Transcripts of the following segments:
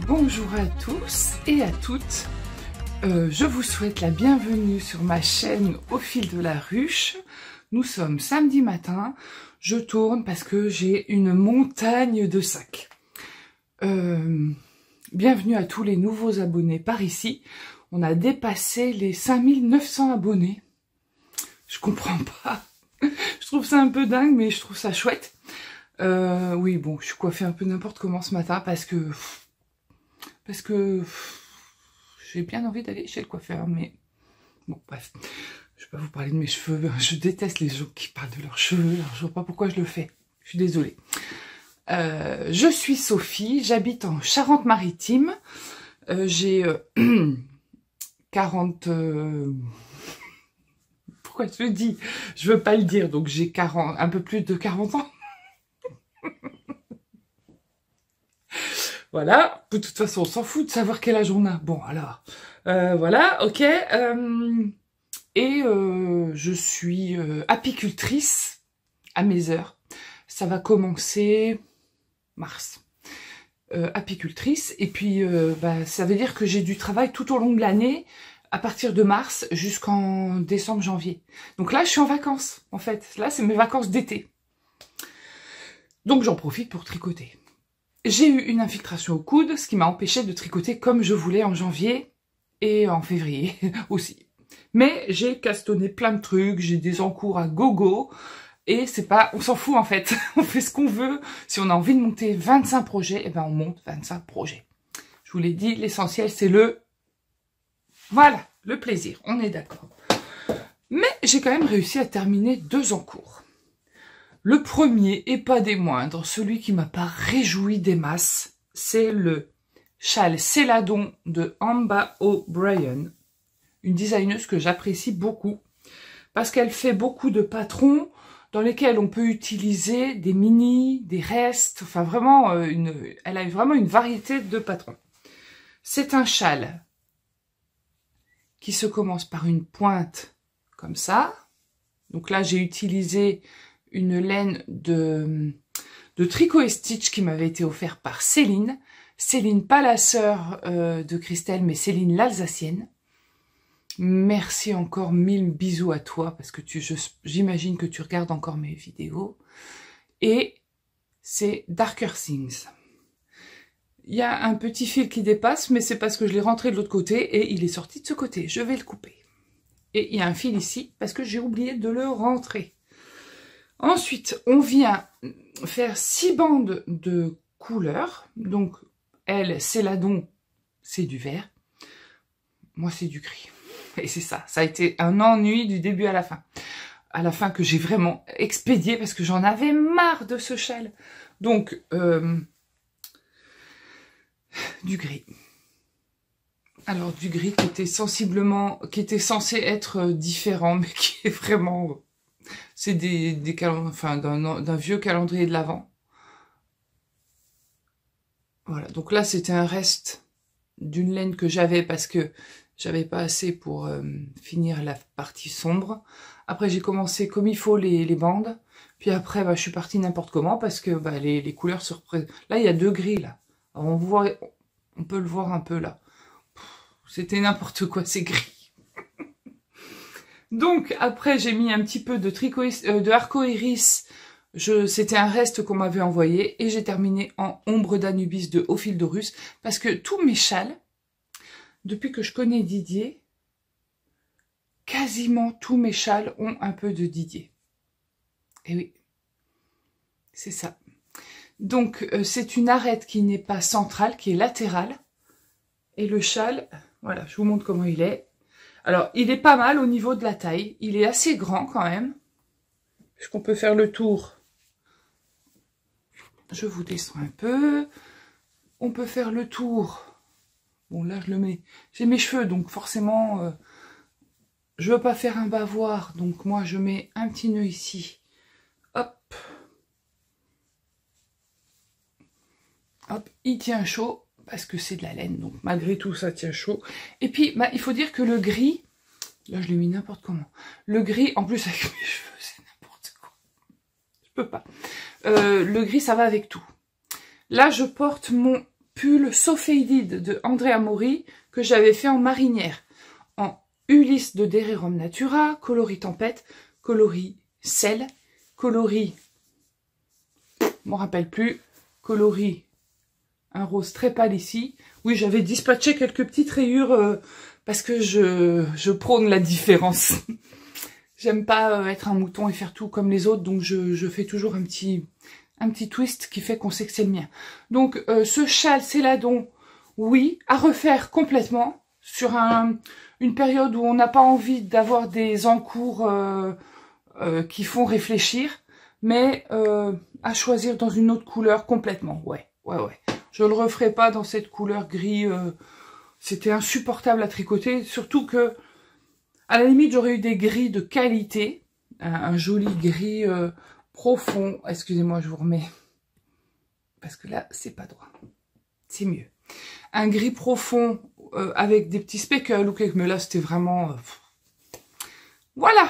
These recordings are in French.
Bonjour à tous et à toutes, je vous souhaite la bienvenue sur ma chaîne Au fil de la ruche. Nous sommes samedi matin, je tourne parce que j'ai une montagne de sacs. Bienvenue à tous les nouveaux abonnés par ici, on a dépassé les 5900 abonnés. Je comprends pas, je trouve ça un peu dingue mais je trouve ça chouette. Oui bon, je suis coiffée un peu n'importe comment ce matin parce que j'ai bien envie d'aller chez le coiffeur, mais bon bref, je vais pas vous parler de mes cheveux, je déteste les gens qui parlent de leurs cheveux, alors je vois pas pourquoi je le fais, je suis désolée. Je suis Sophie, j'habite en Charente-Maritime, j'ai 40... Pourquoi je le dis? Je veux pas le dire, donc j'ai 40, un peu plus de 40 ans. Voilà, de toute façon, on s'en fout de savoir quel âge on a. Bon, alors, voilà, ok. Je suis apicultrice à mes heures. Ça va commencer mars. Apicultrice, et puis ça veut dire que j'ai du travail tout au long de l'année, à partir de mars jusqu'en décembre, janvier. Donc là, je suis en vacances, en fait. Là, c'est mes vacances d'été. Donc j'en profite pour tricoter. J'ai eu une infiltration au coude, ce qui m'a empêché de tricoter comme je voulais en janvier et en février aussi. Mais j'ai castonné plein de trucs, j'ai des encours à gogo, et c'est pas, on s'en fout en fait, on fait ce qu'on veut. Si on a envie de monter 25 projets, eh ben on monte 25 projets. Je vous l'ai dit, l'essentiel c'est voilà, le plaisir, on est d'accord. Mais j'ai quand même réussi à terminer 2 encours. Le premier, et pas des moindres, celui qui m'a pas réjoui des masses, c'est le châle Céladon de Amba O'Brien, une designeuse que j'apprécie beaucoup, parce qu'elle fait beaucoup de patrons dans lesquels on peut utiliser des mini, des restes, enfin vraiment, elle a vraiment une variété de patrons. C'est un châle qui se commence par une pointe comme ça. Donc là, j'ai utilisé une laine de Tricot et Stitch qui m'avait été offerte par Céline. Céline, pas la sœur de Christelle, mais Céline l'Alsacienne. Merci encore, 1000 bisous à toi, parce que j'imagine que tu regardes encore mes vidéos. Et c'est Darker Things. Il y a un petit fil qui dépasse, mais c'est parce que je l'ai rentré de l'autre côté et il est sorti de ce côté. Je vais le couper. Et il y a un fil ici, parce que j'ai oublié de le rentrer. Ensuite, on vient faire 6 bandes de couleurs. Donc, elle, Céladon, c'est du vert. Moi, c'est du gris. Et c'est ça. Ça a été un ennui du début à la fin. À la fin que j'ai vraiment expédié parce que j'en avais marre de ce châle. Donc, du gris. Alors, du gris qui était censé être différent, mais qui est vraiment... C'est d'un vieux calendrier de l'Avent. Voilà, donc là c'était un reste d'une laine que j'avais parce que j'avais pas assez pour finir la partie sombre. Après j'ai commencé comme il faut les bandes. Puis après je suis partie n'importe comment parce que les couleurs se représentent. Là il y a 2 gris là. Alors, on peut le voir un peu là. C'était n'importe quoi, c'est gris. Donc après j'ai mis un petit peu de tricot de Arco Iris, c'était un reste qu'on m'avait envoyé et j'ai terminé en ombre d'Anubis de Au fil de Russe parce que tous mes châles, depuis que je connais Didier, quasiment tous mes châles ont un peu de Didier. Et oui, c'est ça. Donc c'est une arête qui n'est pas centrale, qui est latérale. Et le châle, voilà, je vous montre comment il est. Alors, il est pas mal au niveau de la taille. Il est assez grand quand même. Est-ce qu'on peut faire le tour? Je vous descends un peu. On peut faire le tour. Bon, là, je le mets. J'ai mes cheveux, donc forcément, je veux pas faire un bavoir. Donc, moi, je mets un petit nœud ici. Hop. Hop, il tient chaud. Parce que c'est de la laine, donc malgré tout ça tient chaud. Et puis il faut dire que le gris, là je l'ai mis n'importe comment. Le gris, en plus avec mes cheveux, c'est n'importe quoi. Je peux pas. Le gris ça va avec tout. Là je porte mon pull So Faded de Andrea Mori que j'avais fait en marinière. En Ulysse de Derirum Natura, coloris tempête, coloris sel, coloris, je m'en rappelle plus, coloris un rose très pâle ici. Oui, j'avais dispatché quelques petites rayures parce que je prône la différence. J'aime pas être un mouton et faire tout comme les autres, donc je fais toujours un petit twist qui fait qu'on sait que c'est le mien. Donc ce châle Céladon, oui, à refaire complètement sur une période où on n'a pas envie d'avoir des encours qui font réfléchir, mais à choisir dans une autre couleur complètement. Ouais. Je le referai pas dans cette couleur gris. C'était insupportable à tricoter, surtout que à la limite j'aurais eu des gris de qualité, un joli gris profond. Excusez-moi, je vous remets parce que là c'est pas droit. C'est mieux. Un gris profond avec des petits speckles ou quelque, mais là c'était vraiment voilà.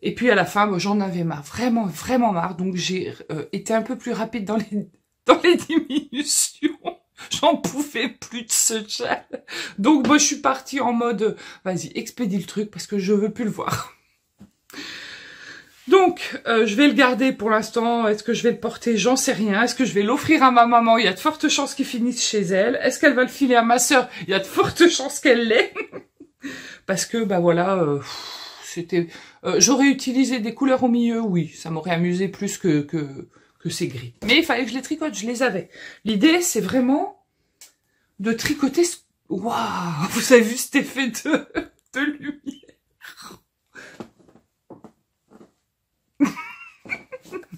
Et puis à la fin, j'en avais marre, vraiment marre. Donc j'ai été un peu plus rapide dans les diminutions. J'en pouvais plus de ce châle. Donc je suis partie en mode, vas-y, expédie le truc parce que je veux plus le voir. Donc, je vais le garder pour l'instant. Est-ce que je vais le porter? J'en sais rien. Est-ce que je vais l'offrir à ma maman? Il y a de fortes chances qu'il finisse chez elle. Est-ce qu'elle va le filer à ma sœur? Il y a de fortes chances qu'elle l'ait. Parce que, voilà, c'était... j'aurais utilisé des couleurs au milieu, oui. Ça m'aurait amusé plus que ces gris. Mais il fallait que je les tricote, je les avais. L'idée, c'est vraiment de tricoter... Waouh! Vous avez vu cet effet de lumière?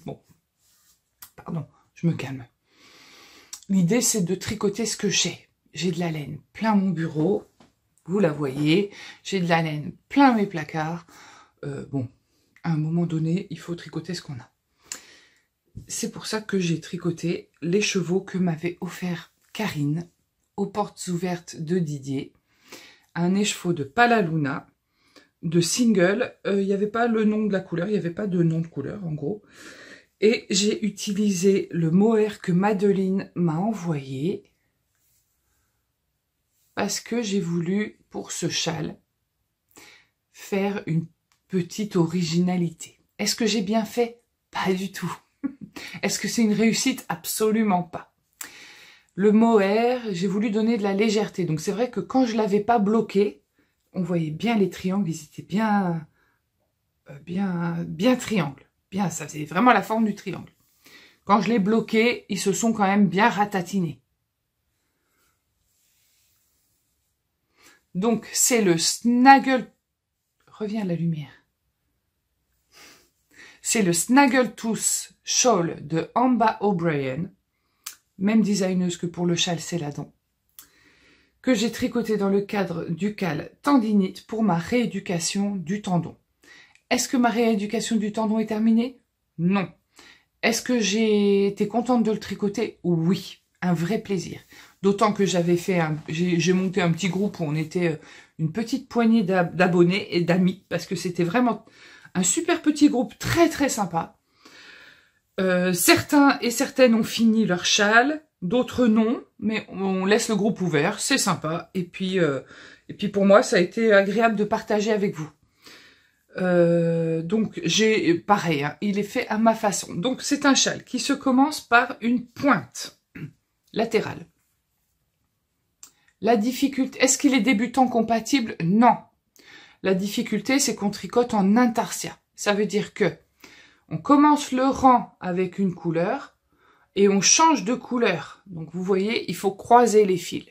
Bon, pardon, je me calme. L'idée, c'est de tricoter ce que j'ai. J'ai de la laine plein mon bureau, vous la voyez. J'ai de la laine plein mes placards. Bon, à un moment donné, il faut tricoter ce qu'on a. C'est pour ça que j'ai tricoté les chevaux que m'avait offert Karine aux portes ouvertes de Didier. Un écheveau de Palaluna, de single. Il n'y avait pas le nom de la couleur, il n'y avait pas de nom de couleur en gros. Et j'ai utilisé le mohair que Madeleine m'a envoyé parce que j'ai voulu, pour ce châle, faire une petite originalité. Est-ce que j'ai bien fait? Pas du tout. Est-ce que c'est une réussite? Absolument pas. Le mohair, j'ai voulu donner de la légèreté. Donc c'est vrai que quand je l'avais pas bloqué, on voyait bien les triangles, ils étaient bien triangles. Bien, ça faisait vraiment la forme du triangle. Quand je l'ai bloqué, ils se sont quand même bien ratatinés. Donc, c'est le Snaggle... Reviens la lumière. C'est le Snaggletooth Shawl de Amba O'Brien. Même designeuse que pour le châle Céladon. Que j'ai tricoté dans le cadre du cal tendinite pour ma rééducation du tendon. Est-ce que ma rééducation du tendon est terminée? Non. Est-ce que j'ai été contente de le tricoter? Oui, un vrai plaisir. D'autant que j'avais fait j'ai monté un petit groupe où on était une petite poignée d'abonnés et d'amis, parce que c'était vraiment un super petit groupe très très sympa. Certains et certaines ont fini leur châle, d'autres non, mais on laisse le groupe ouvert, c'est sympa. Et puis pour moi, ça a été agréable de partager avec vous. Donc j'ai pareil, hein, il est fait à ma façon. Donc c'est un châle qui se commence par une pointe latérale. La difficulté, est-ce qu'il est débutant compatible? Non. La difficulté, c'est qu'on tricote en intarsia. Ça veut dire que on commence le rang avec une couleur et on change de couleur. Donc vous voyez, il faut croiser les fils.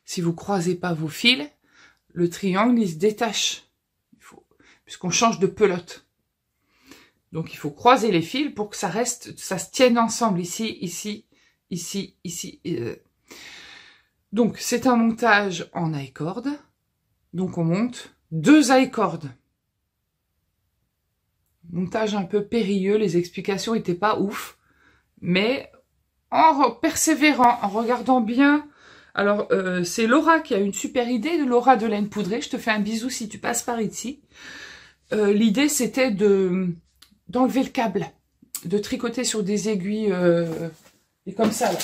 Si vous croisez pas vos fils, le triangle il se détache. Puisqu'on change de pelote. Donc il faut croiser les fils pour que ça se tienne ensemble ici, ici, ici, ici. Donc c'est un montage en I-cord. Donc on monte 2 I-cords. Montage un peu périlleux, les explications n'étaient pas ouf. Mais en persévérant, en regardant bien. Alors c'est Laura qui a une super idée, Laura de Laine Poudrée. Je te fais un bisou si tu passes par ici. L'idée c'était d'enlever le câble, de tricoter sur des aiguilles et comme ça là,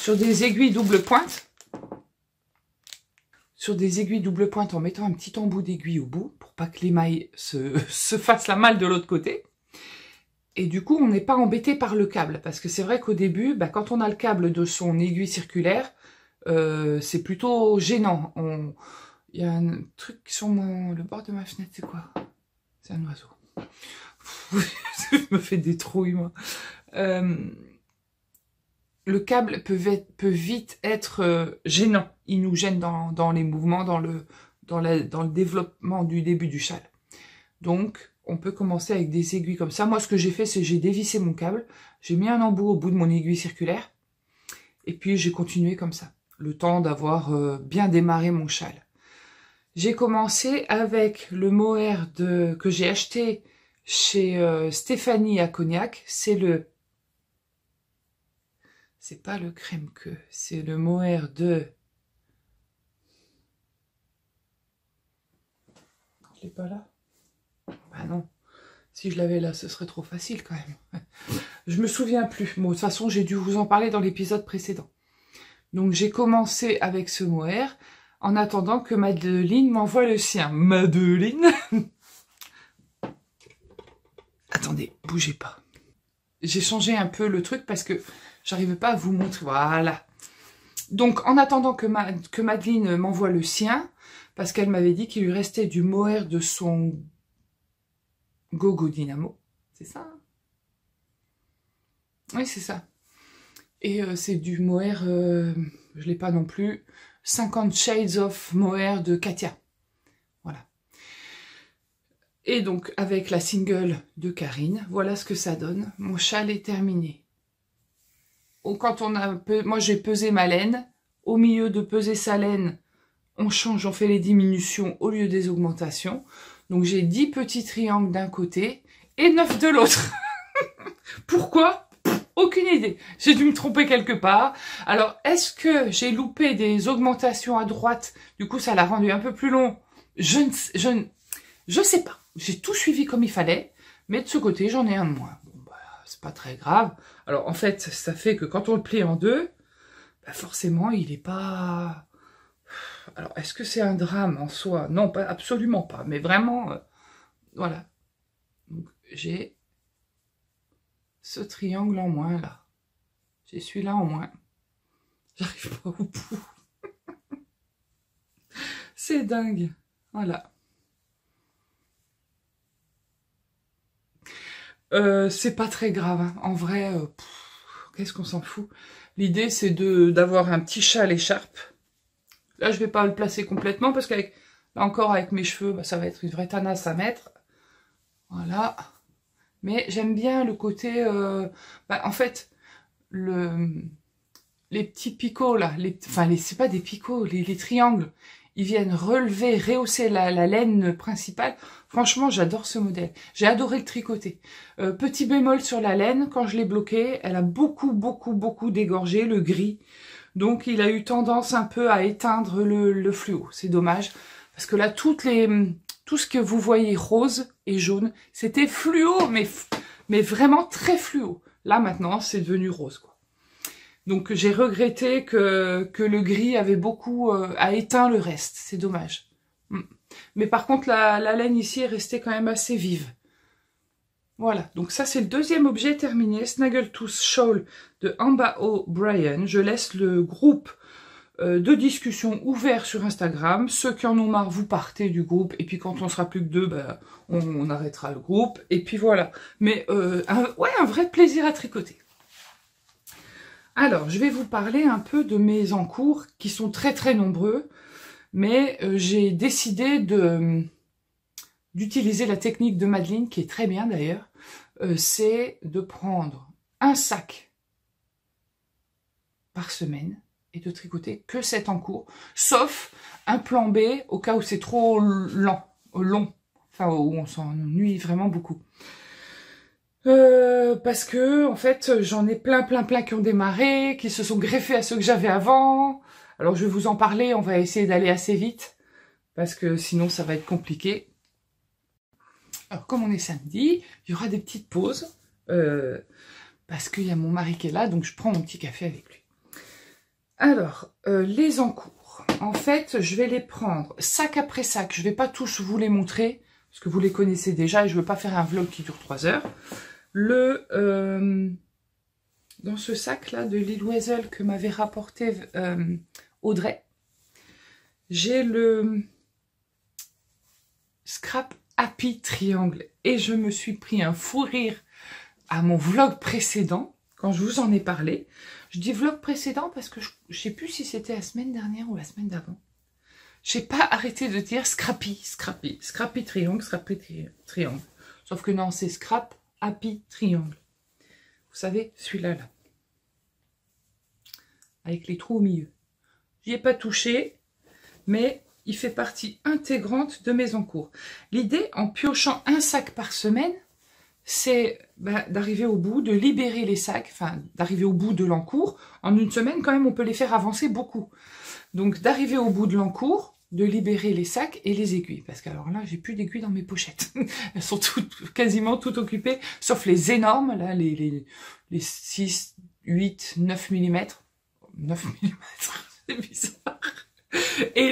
sur des aiguilles double pointe. Sur des aiguilles double pointe en mettant un petit embout d'aiguille au bout pour pas que l'émail se fasse la malle de l'autre côté. Et du coup, on n'est pas embêté par le câble. Parce que c'est vrai qu'au début, bah, quand on a le câble de son aiguille circulaire, c'est plutôt gênant. Il y a un truc sur le bord de ma fenêtre, c'est quoi? C'est un oiseau. Je me fais des trouilles, moi. Le câble peut vite être gênant. Il nous gêne dans les mouvements, dans le développement du début du châle. Donc, on peut commencer avec des aiguilles comme ça. Moi, ce que j'ai fait, c'est j'ai dévissé mon câble. J'ai mis un embout au bout de mon aiguille circulaire. Et puis, j'ai continué comme ça. Le temps d'avoir bien démarré mon châle. J'ai commencé avec le mohair que j'ai acheté chez Stéphanie à Cognac. C'est pas le crème queue, c'est le mohair de... Je l'ai pas là? Ah non, si je l'avais là, ce serait trop facile quand même. Je me souviens plus. Bon, de toute façon, j'ai dû vous en parler dans l'épisode précédent. Donc j'ai commencé avec ce mohair en attendant que Madeline m'envoie le sien. Madeline. Attendez, bougez pas. J'ai changé un peu le truc parce que j'arrivais pas à vous montrer. Voilà. Donc en attendant que Madeline m'envoie le sien, parce qu'elle m'avait dit qu'il lui restait du mohair de son Gogo Dynamo. C'est ça? Oui, c'est ça. Et c'est du mohair, je l'ai pas non plus, 50 Shades of Mohair de Katia. Voilà. Et donc, avec la single de Karine, voilà ce que ça donne. Mon châle est terminé. Quand moi, j'ai pesé ma laine. Au milieu de peser sa laine, on change, on fait les diminutions au lieu des augmentations. Donc, j'ai 10 petits triangles d'un côté et 9 de l'autre. Pourquoi ? Aucune idée. J'ai dû me tromper quelque part. Alors, est-ce que j'ai loupé des augmentations à droite? Du coup, ça l'a rendu un peu plus long. Je sais pas. J'ai tout suivi comme il fallait. Mais de ce côté, j'en ai un de moins. Bon, bah, c'est pas très grave. Alors, en fait, ça fait que quand on le plie en deux, bah, forcément, il est pas... Alors, est-ce que c'est un drame en soi? Non, pas, absolument pas. Mais vraiment, voilà. Donc, j'ai ce triangle en moins, là. J'ai celui-là en moins. J'arrive pas au bout. C'est dingue. Voilà. C'est pas très grave. Hein. En vrai, qu'est-ce qu'on s'en fout? L'idée, c'est d'avoir un petit châle écharpe. Là, je vais pas le placer complètement parce qu'avec là encore, avec mes cheveux, bah, ça va être une vraie tanasse à mettre. Voilà. Mais j'aime bien le côté... bah, en fait, les petits picots, là, c'est pas des picots, les triangles, ils viennent relever, rehausser la laine principale. Franchement, j'adore ce modèle. J'ai adoré le tricoter. Petit bémol sur la laine, quand je l'ai bloquée, elle a beaucoup dégorgé, le gris. Donc, il a eu tendance un peu à éteindre le fluo. C'est dommage. Parce que là, tout ce que vous voyez rose et jaune, c'était fluo, mais vraiment très fluo. Là, maintenant, c'est devenu rose, quoi. Donc, j'ai regretté que le gris avait beaucoup a éteint le reste. C'est dommage. Mais par contre, la laine ici est restée quand même assez vive. Voilà, donc ça c'est le deuxième objet terminé, Snaggletooth Shawl de Amba O'Brien. Je laisse le groupe de discussion ouvert sur Instagram. Ceux qui en ont marre, vous partez du groupe. Et puis quand on sera plus que deux, ben, on arrêtera le groupe. Et puis voilà. Mais un vrai plaisir à tricoter. Alors, je vais vous parler un peu de mes encours qui sont très nombreux. Mais j'ai décidé d'utiliser la technique de Madeline, qui est très bien d'ailleurs, c'est de prendre un sac par semaine et de tricoter que 7 encours, sauf un plan B au cas où c'est trop long, enfin où on s'ennuie vraiment beaucoup. Parce que en fait j'en ai plein qui ont démarré, qui se sont greffés à ceux que j'avais avant. Alors je vais vous en parler, on va essayer d'aller assez vite, parce que sinon ça va être compliqué. Alors, comme on est samedi, il y aura des petites pauses, parce qu'il y a mon mari qui est là, donc je prends mon petit café avec lui. Alors, les encours. En fait, je vais les prendre sac après sac. Je ne vais pas tous vous les montrer, parce que vous les connaissez déjà et je ne veux pas faire un vlog qui dure 3 heures. Dans ce sac-là de Lil Weasel que m'avait rapporté Audrey, j'ai le Scrap Happy Triangle. Et je me suis pris un fou rire à mon vlog précédent, quand je vous en ai parlé. Je dis vlog précédent parce que je ne sais plus si c'était la semaine dernière ou la semaine d'avant. J'ai pas arrêté de dire Scrappy Triangle, Triangle. Sauf que non, c'est Scrap Happy Triangle. Vous savez, celui-là, là. Avec les trous au milieu. J'y ai pas touché, mais il fait partie intégrante de mes encours. L'idée, en piochant un sac par semaine, c'est d'arriver au bout, de libérer les sacs, enfin, d'arriver au bout de l'encours. En une semaine, quand même, on peut les faire avancer beaucoup. Donc, d'arriver au bout de l'encours, de libérer les sacs et les aiguilles. Parce que alors là, j'ai plus d'aiguilles dans mes pochettes. Elles sont quasiment toutes occupées, sauf les énormes, là, les 6, 8, 9 mm. 9 mm, c'est bizarre. Et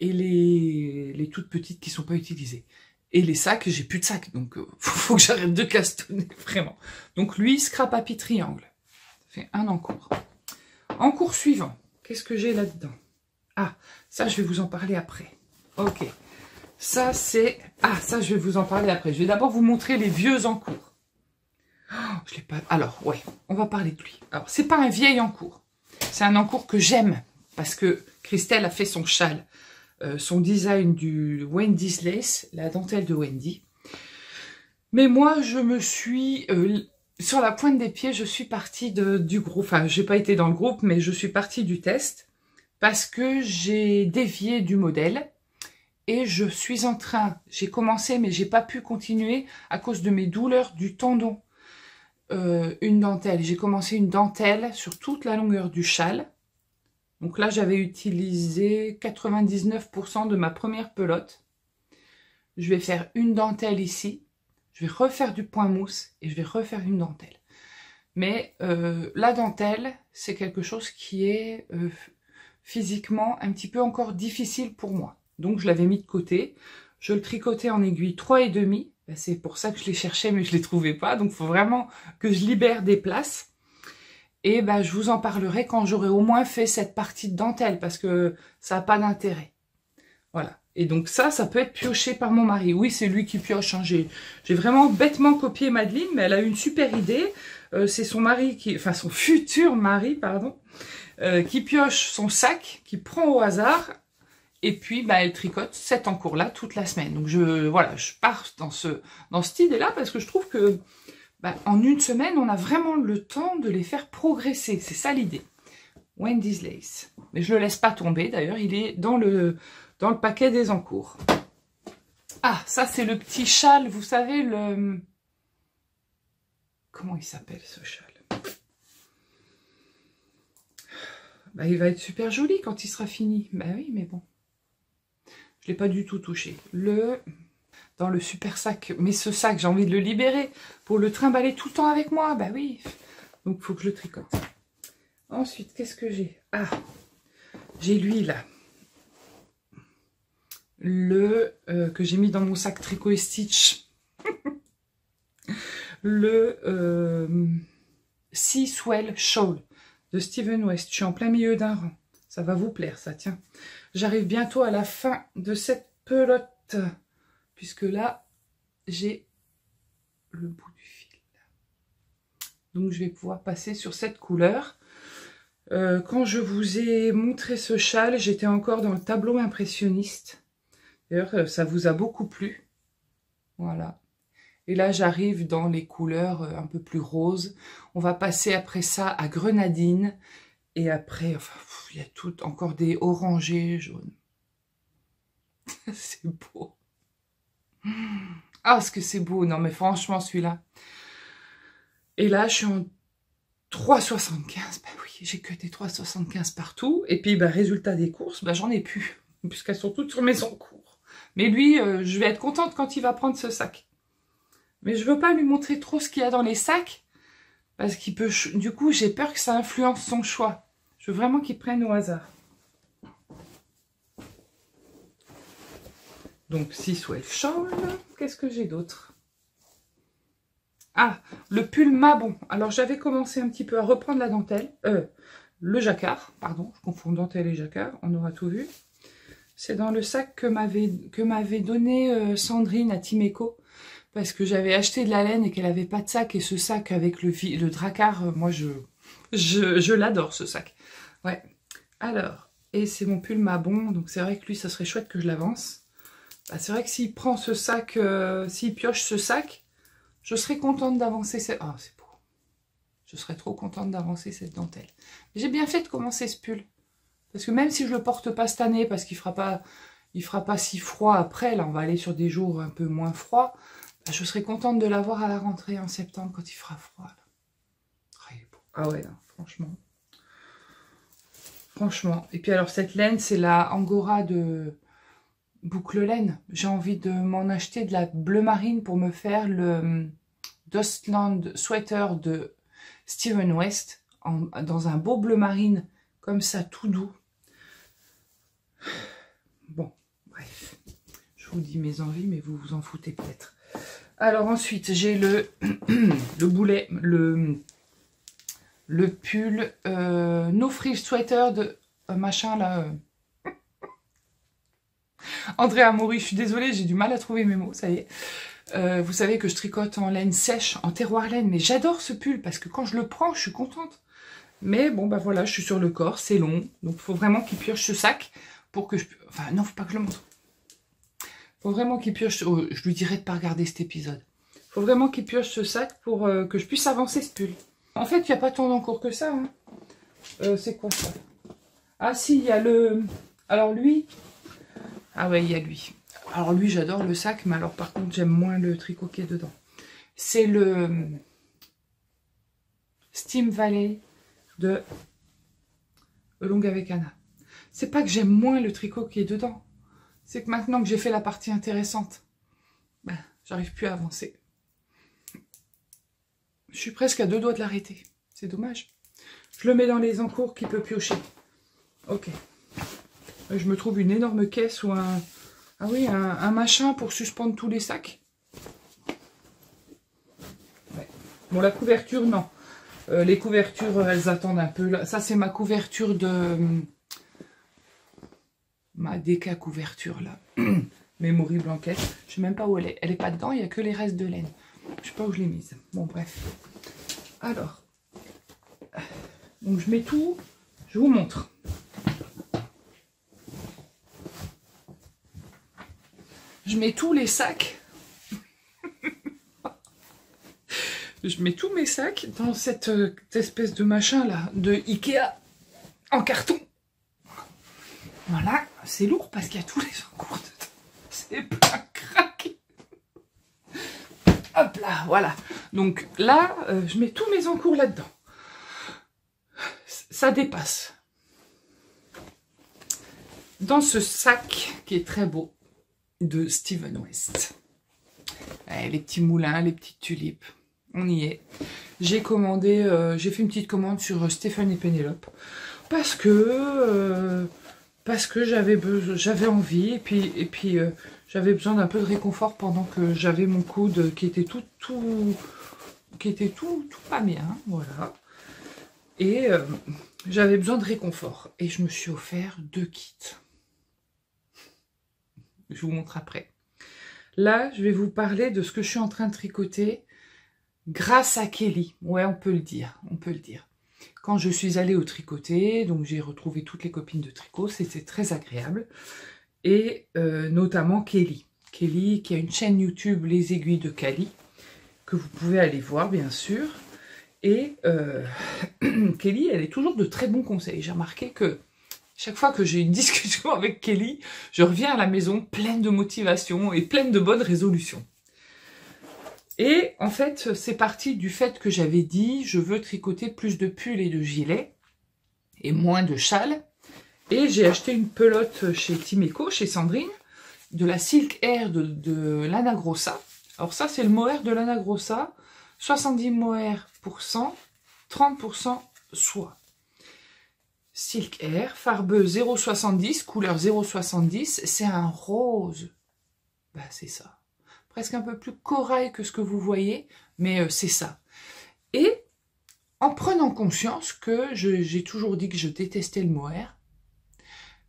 les toutes petites qui sont pas utilisées. Et les sacs, j'ai plus de sacs, donc faut que j'arrête de castonner, vraiment. Donc lui, Scrap Happy Triangle. Ça fait un encours. Encours suivant, qu'est-ce que j'ai là-dedans? Ah, ça, je vais vous en parler après. Ok. Ça, c'est... Ah, ça, je vais vous en parler après. Je vais d'abord vous montrer les vieux encours. Oh, je l'ai pas... Alors, ouais, on va parler de lui. Alors, c'est pas un vieil encours. C'est un encours que j'aime, parce que Christelle a fait son châle. Son design du Wendy's Lace, la dentelle de Wendy. Mais moi, je me suis... sur la pointe des pieds, je suis partie du groupe. Enfin, j'ai pas été dans le groupe, mais je suis partie du test. Parce que j'ai dévié du modèle. Et je suis en train... J'ai commencé, mais j'ai pas pu continuer à cause de mes douleurs du tendon. Une dentelle. J'ai commencé une dentelle sur toute la longueur du châle. Donc là, j'avais utilisé 99% de ma première pelote. Je vais faire une dentelle ici. Je vais refaire du point mousse et je vais refaire une dentelle. Mais la dentelle, c'est quelque chose qui est physiquement un petit peu encore difficile pour moi. Donc je l'avais mis de côté. Je le tricotais en aiguille 3,5. C'est pour ça que je l'ai cherché, mais je ne les trouvais pas. Donc il faut vraiment que je libère des places. Et je vous en parlerai quand j'aurai au moins fait cette partie de dentelle, parce que ça n'a pas d'intérêt. Voilà. Et donc ça peut être pioché par mon mari. Oui, c'est lui qui pioche. Hein. J'ai vraiment bêtement copié Madeleine, mais elle a une super idée. C'est son mari enfin son futur mari, pardon, qui pioche son sac, qui prend au hasard, et puis elle tricote cet encours-là toute la semaine. Donc voilà, je pars dans cette idée-là, parce que je trouve que en une semaine, on a vraiment le temps de les faire progresser. C'est ça l'idée. Wendy's Lace. Mais je ne le laisse pas tomber. D'ailleurs, il est dans le paquet des encours. Ah, ça, c'est le petit châle. Vous savez, le... Comment il s'appelle, ce châle? Il va être super joli quand il sera fini. Oui, mais bon. Je ne l'ai pas du tout touché. Dans le super sac. Mais ce sac, j'ai envie de le libérer pour le trimballer tout le temps avec moi. Oui. Donc, il faut que je le tricote. Ensuite, qu'est-ce que j'ai? Ah, j'ai lui, là. Que j'ai mis dans mon sac Tricot et Stitch. Sea Swell Shawl de Steven West. Je suis en plein milieu d'un rang. Ça va vous plaire, ça, tiens. J'arrive bientôt à la fin de cette pelote. Puisque là, j'ai le bout du fil. Donc, je vais pouvoir passer sur cette couleur. Quand je vous ai montré ce châle, j'étais encore dans le tableau impressionniste. D'ailleurs, ça vous a beaucoup plu. Voilà. Et là, j'arrive dans les couleurs un peu plus roses. On va passer après ça à grenadine. Et après, enfin, il y a tout, encore des orangés jaunes. C'est beau. Ah, ce que c'est beau. Non, mais franchement, celui-là. Et là, je suis en 3,75. Oui, j'ai que des 3,75 partout. Et puis, résultat des courses, j'en ai plus. Puisqu'elles sont toutes sur mes encours. Mais lui, je vais être contente quand il va prendre ce sac. Mais je veux pas lui montrer trop ce qu'il y a dans les sacs. Parce qu'il peut... Du coup, j'ai peur que ça influence son choix. Je Je veux vraiment qu'ils prennent au hasard. Donc 6 Well Shawl. Qu'est-ce que j'ai d'autre? Ah, le pull Mabon. Alors j'avais commencé un petit peu à reprendre la dentelle. Le jacquard, pardon, je confonds dentelle et jacquard, on aura tout vu. C'est dans le sac que m'avait donné Sandrine à Timeco. Parce que j'avais acheté de la laine et qu'elle n'avait pas de sac. Et ce sac avec le dracard, moi je l'adore ce sac. Ouais. Alors, et c'est mon pull Mabon. Donc c'est vrai que lui, ça serait chouette que je l'avance. Bah, c'est vrai que s'il prend ce sac, s'il pioche ce sac, je serais contente d'avancer cette... Ah, c'est beau. Je serais trop contente d'avancer cette dentelle. J'ai bien fait de commencer ce pull. Parce que même si je le porte pas cette année, parce qu'il fera pas si froid après, là on va aller sur des jours un peu moins froids, bah, je serais contente de l'avoir à la rentrée en septembre quand il fera froid. Là. Ah, il est beau. Ah ouais, là, franchement. Franchement. Et puis alors cette laine, c'est la Angora de boucle laine. J'ai envie de m'en acheter de la bleu marine pour me faire le Dustland Sweater de Steven West dans un beau bleu marine comme ça, tout doux. Bon, bref, je vous dis mes envies, mais vous vous en foutez peut-être. Alors ensuite, j'ai le boulet, le pull No Frills Sweater de machin là. Andrea Mori, je suis désolée, j'ai du mal à trouver mes mots, ça y est. Vous savez que je tricote en laine sèche, en terroir laine, mais j'adore ce pull parce que quand je le prends, je suis contente. Mais bon, bah voilà, je suis sur le corps, c'est long. Donc, il faut vraiment qu'il pioche ce sac pour que je... Enfin, non, faut pas que je le montre. Faut vraiment qu'il pioche... Oh, je lui dirai de pas regarder cet épisode. Faut vraiment qu'il pioche ce sac pour que je puisse avancer ce pull. En fait, il n'y a pas tant d'encours que ça. Hein. C'est quoi ça? Ah si, il y a le... Alors lui... Ah ouais, il y a lui. Alors lui, j'adore le sac, mais alors par contre, j'aime moins le tricot qui est dedans. C'est le Steam Valley de Longue avec Anna. C'est pas que j'aime moins le tricot qui est dedans. C'est que maintenant que j'ai fait la partie intéressante, ben, j'arrive plus à avancer. Je suis presque à 2 doigts de l'arrêter. C'est dommage. Je le mets dans les encours qu'il peut piocher. Ok. Je me trouve une énorme caisse ou un... Ah oui, un machin pour suspendre tous les sacs. Ouais. Bon, la couverture, non. Les couvertures, elles attendent un peu. Ça, c'est ma couverture de... Ma DK couverture, là. Memory Blanket. Je sais même pas où elle est. Elle est pas dedans, il n'y a que les restes de laine. Je sais pas où je l'ai mise. Bon, bref. Alors. Donc, je mets tout. Je vous montre. Je mets tous les sacs. Je mets tous mes sacs dans cette espèce de machin là, de Ikea, en carton. Voilà, c'est lourd parce qu'il y a tous les encours dedans. C'est pas craqué. Hop là, voilà. Donc là, je mets tous mes encours là-dedans. Ça dépasse. Dans ce sac qui est très beau de Steven West. Les petits moulins, les petites tulipes. On y est. J'ai commandé, j'ai fait une petite commande sur Stéphane et Pénélope parce que j'avais envie et puis j'avais besoin d'un peu de réconfort pendant que j'avais mon coude qui était tout pas bien, voilà. Et j'avais besoin de réconfort et je me suis offert 2 kits. Je vous montre après. Là, je vais vous parler de ce que je suis en train de tricoter grâce à Kelly. Ouais, on peut le dire, on peut le dire. Quand je suis allée au tricoter, donc j'ai retrouvé toutes les copines de tricot, c'était très agréable. Et notamment Kelly. Kelly qui a une chaîne YouTube, Les Aiguilles de Cali, que vous pouvez aller voir, bien sûr. Et Kelly, elle est toujours de très bons conseils. J'ai remarqué que chaque fois que j'ai une discussion avec Kelly, je reviens à la maison pleine de motivation et pleine de bonnes résolutions. Et en fait, c'est parti du fait que j'avais dit je veux tricoter plus de pulls et de gilets et moins de châles. Et j'ai acheté une pelote chez Timeco, chez Sandrine, de la Silk Air de Lana Grossa. Alors ça, c'est le mohair de Lana Grossa, 70 mohair pour 100, 30% soie. Silk Air, farbe 0,70, couleur 0,70, c'est un rose. Bah, c'est ça. Presque un peu plus corail que ce que vous voyez, mais c'est ça. Et en prenant conscience que j'ai toujours dit que je détestais le mohair,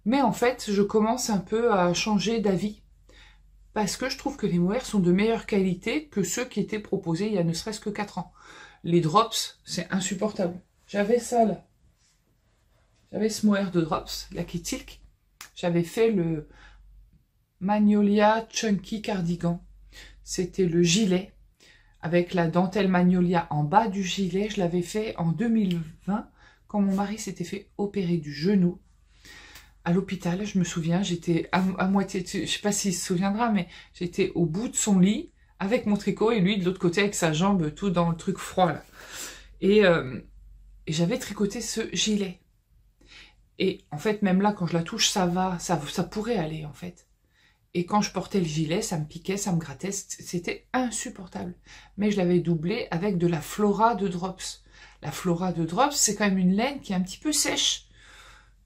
mais en fait, je commence un peu à changer d'avis, parce que je trouve que les mohairs sont de meilleure qualité que ceux qui étaient proposés il y a ne serait-ce que 4 ans. Les drops, c'est insupportable. J'avais ça là. J'avais ce mohair de drops, la Kit Silk. J'avais fait le Magnolia Chunky Cardigan. C'était le gilet avec la dentelle Magnolia en bas du gilet. Je l'avais fait en 2020 quand mon mari s'était fait opérer du genou à l'hôpital. Je me souviens, j'étais à moitié, je sais pas s'il se souviendra, mais j'étais au bout de son lit avec mon tricot et lui de l'autre côté avec sa jambe tout dans le truc froid là. Et j'avais tricoté ce gilet. Et en fait, même là, quand je la touche, ça va, ça pourrait aller, en fait. Et quand je portais le gilet, ça me piquait, ça me grattait, c'était insupportable. Mais je l'avais doublé avec de la Flora de Drops. La Flora de Drops, c'est quand même une laine qui est un petit peu sèche.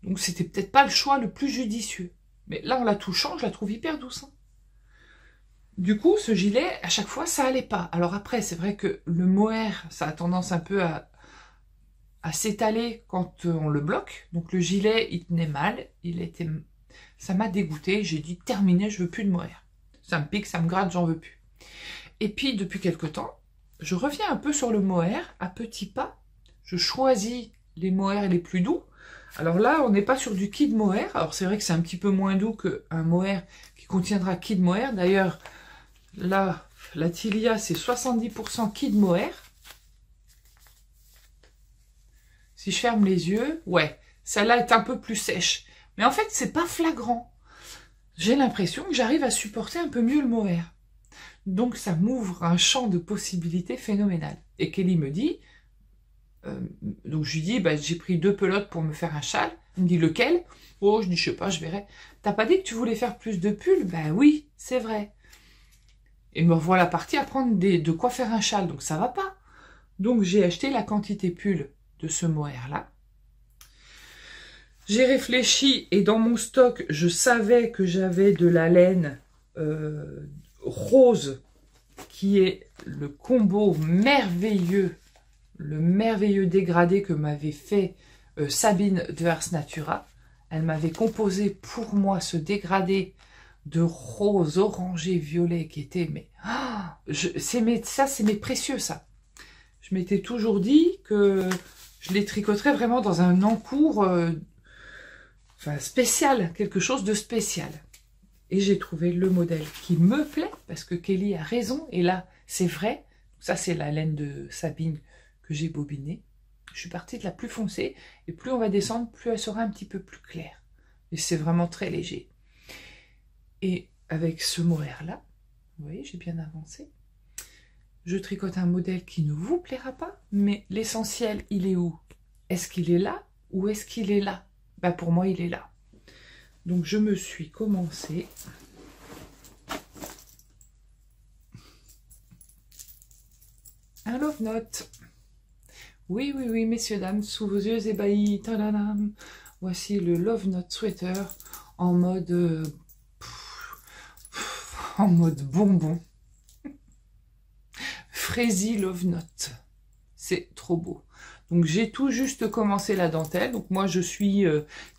Donc, c'était peut-être pas le choix le plus judicieux. Mais là, en la touchant, je la trouve hyper douce. Hein. Du coup, ce gilet, à chaque fois, ça allait pas. Alors après, c'est vrai que le mohair, ça a tendance un peu à s'étaler quand on le bloque. Donc le gilet, il tenait mal, ça m'a dégoûté. J'ai dit terminé, je veux plus de mohair. Ça me pique, ça me gratte, j'en veux plus. Et puis depuis quelque temps, je reviens un peu sur le mohair à petits pas. Je choisis les mohairs les plus doux. Alors là, on n'est pas sur du kid mohair. Alors c'est vrai que c'est un petit peu moins doux qu'un mohair qui contiendra kid mohair. D'ailleurs, là, la Tilia, c'est 70% kid mohair. Si je ferme les yeux, ouais, celle-là est un peu plus sèche. Mais en fait, c'est pas flagrant. J'ai l'impression que j'arrive à supporter un peu mieux le mohair. Donc, ça m'ouvre un champ de possibilités phénoménal. Et Kelly me dit, donc je lui dis, bah, j'ai pris 2 pelotes pour me faire un châle. Elle me dit, lequel? Oh, je dis, je sais pas, je verrai. T'as pas dit que tu voulais faire plus de pulls? Ben oui, c'est vrai. Et me revoilà partie à prendre de quoi faire un châle, donc ça va pas. Donc, j'ai acheté la quantité pull de ce mohair-là. J'ai réfléchi et dans mon stock, je savais que j'avais de la laine rose qui est le combo merveilleux, le merveilleux dégradé que m'avait fait Sabine de Ars Natura. Elle m'avait composé pour moi ce dégradé de rose, orangé, violet qui était... mais ça, c'est mes précieux, ça. Je m'étais toujours dit que je les tricoterais vraiment dans un encours spécial, quelque chose de spécial. Et j'ai trouvé le modèle qui me plaît, parce que Kelly a raison, et là, c'est vrai. Ça, c'est la laine de Sabine que j'ai bobinée. Je suis partie de la plus foncée, et plus on va descendre, plus elle sera un petit peu plus claire. Et c'est vraiment très léger. Et avec ce mohair-là, vous voyez, j'ai bien avancé. Je tricote un modèle qui ne vous plaira pas, mais l'essentiel, il est où? Est-ce qu'il est là ou est-ce qu'il est là? Ben pour moi, il est là. Donc, je me suis commencé un love note. Oui, oui, oui, messieurs, dames, sous vos yeux ébahis, tadadam. Voici le love note sweater en mode bonbon. Frazy Love Note. C'est trop beau. Donc j'ai tout juste commencé la dentelle. Donc moi je suis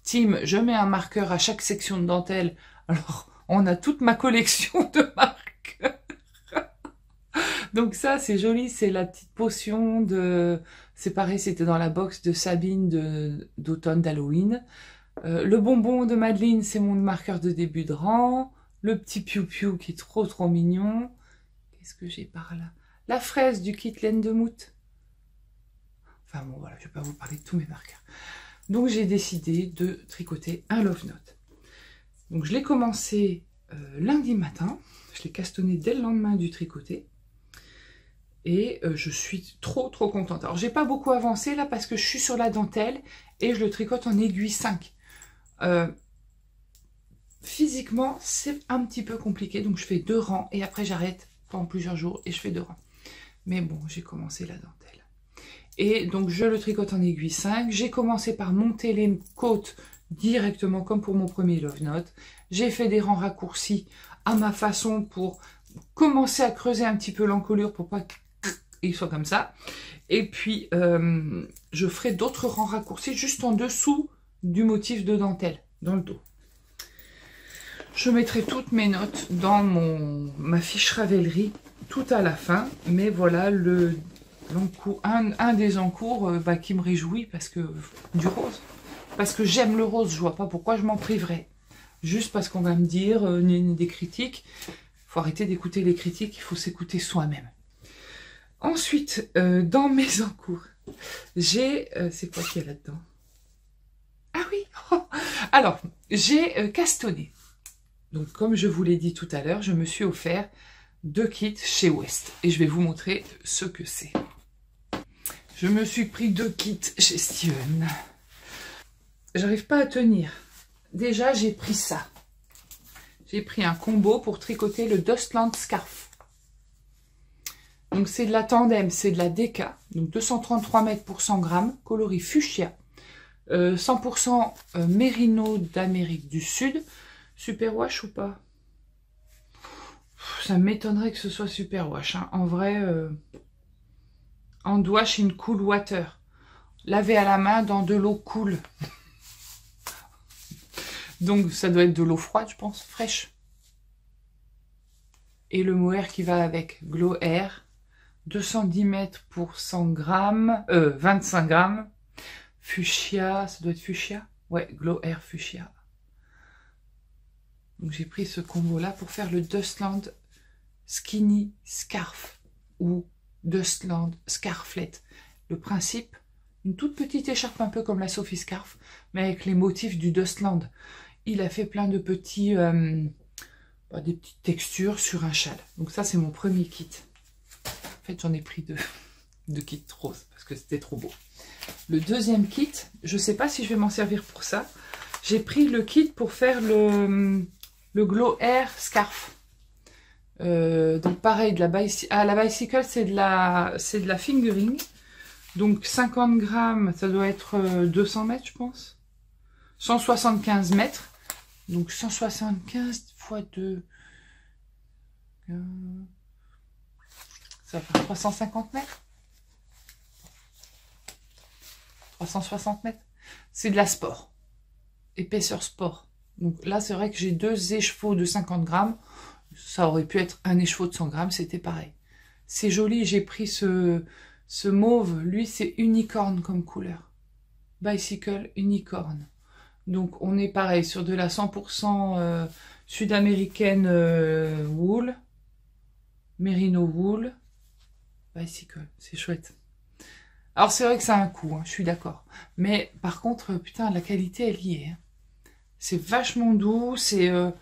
team, je mets un marqueur à chaque section de dentelle. Alors on a toute ma collection de marqueurs. Donc ça c'est joli, c'est la petite potion de... C'est pareil, c'était dans la box de Sabine d'automne d'Halloween. Le bonbon de Madeleine, c'est mon marqueur de début de rang. Le petit piou-piou qui est trop trop mignon. Qu'est-ce que j'ai par là? La fraise du kit laine de Mout. Enfin bon, voilà, je ne vais pas vous parler de tous mes marqueurs. Donc j'ai décidé de tricoter un love note. Donc je l'ai commencé lundi matin. Je l'ai castonné dès le lendemain du tricoté. Et je suis trop trop contente. Alors j'ai pas beaucoup avancé là parce que je suis sur la dentelle et je le tricote en aiguille 5. Physiquement, c'est un petit peu compliqué. Donc je fais 2 rangs et après j'arrête pendant plusieurs jours et je fais 2 rangs. Mais bon, j'ai commencé la dentelle. Et donc, je le tricote en aiguille 5. J'ai commencé par monter les côtes directement, comme pour mon premier Love Note. J'ai fait des rangs raccourcis à ma façon pour commencer à creuser un petit peu l'encolure pour pas qu'il soit comme ça. Et puis, je ferai d'autres rangs raccourcis juste en dessous du motif de dentelle, dans le dos. Je mettrai toutes mes notes dans ma fiche Ravelry tout à la fin. Mais voilà un des encours qui me réjouit parce que du rose. Parce que j'aime le rose, je vois pas pourquoi je m'en priverais. Juste parce qu'on va me dire des critiques. Il faut arrêter d'écouter les critiques, il faut s'écouter soi-même. Ensuite, dans mes encours, j'ai... c'est quoi qu'il y a là-dedans? Ah oui. Alors, j'ai castonné. Donc, comme je vous l'ai dit tout à l'heure, je me suis offert 2 kits chez West. Et je vais vous montrer ce que c'est. Je me suis pris 2 kits chez Steven. J'arrive pas à tenir. Déjà, j'ai pris ça. J'ai pris un combo pour tricoter le Dustland Scarf. Donc, c'est de la tandem, c'est de la DK. Donc, 233 mètres pour 100 grammes, coloris fuchsia. 100% mérino d'Amérique du Sud. Super wash ou pas? Ça m'étonnerait que ce soit super wash. Hein. En vrai, hand wash in cool water. Laver à la main dans de l'eau cool. Donc, ça doit être de l'eau froide, je pense, fraîche. Et le mohair qui va avec, Glow Air, 210 mètres pour 100 grammes, 25 grammes. Fuchsia, ça doit être fuchsia? Ouais, Glow Air fuchsia. Donc, j'ai pris ce combo-là pour faire le Dustland Skinny Scarf ou Dustland Scarflet. Le principe, une toute petite écharpe un peu comme la Sophie Scarf, mais avec les motifs du Dustland. Il a fait plein de petits, des petites textures sur un châle. Donc ça, c'est mon premier kit. En fait, j'en ai pris 2 kits roses parce que c'était trop beau. Le deuxième kit, je ne sais pas si je vais m'en servir pour ça. J'ai pris le kit pour faire le Glow Air Scarf. Donc pareil, la Bicycle, c'est de la fingering. Donc 50 grammes, ça doit être 200 mètres, je pense. 175 mètres. Donc 175 fois 2. Ça fait 350 mètres. 360 mètres. C'est de la sport. Épaisseur sport. Donc là, c'est vrai que j'ai 2 écheveaux de 50 grammes. Ça aurait pu être un écheveau de 100 grammes, c'était pareil. C'est joli, j'ai pris ce mauve. Lui, c'est unicorne comme couleur. Bicycle unicorne. Donc, on est pareil sur de la 100% sud-américaine wool. Merino wool. Bicycle, c'est chouette. Alors, c'est vrai que ça a un coût, hein, je suis d'accord. Mais, par contre, putain, la qualité, elle y est. Hein. C'est vachement doux, c'est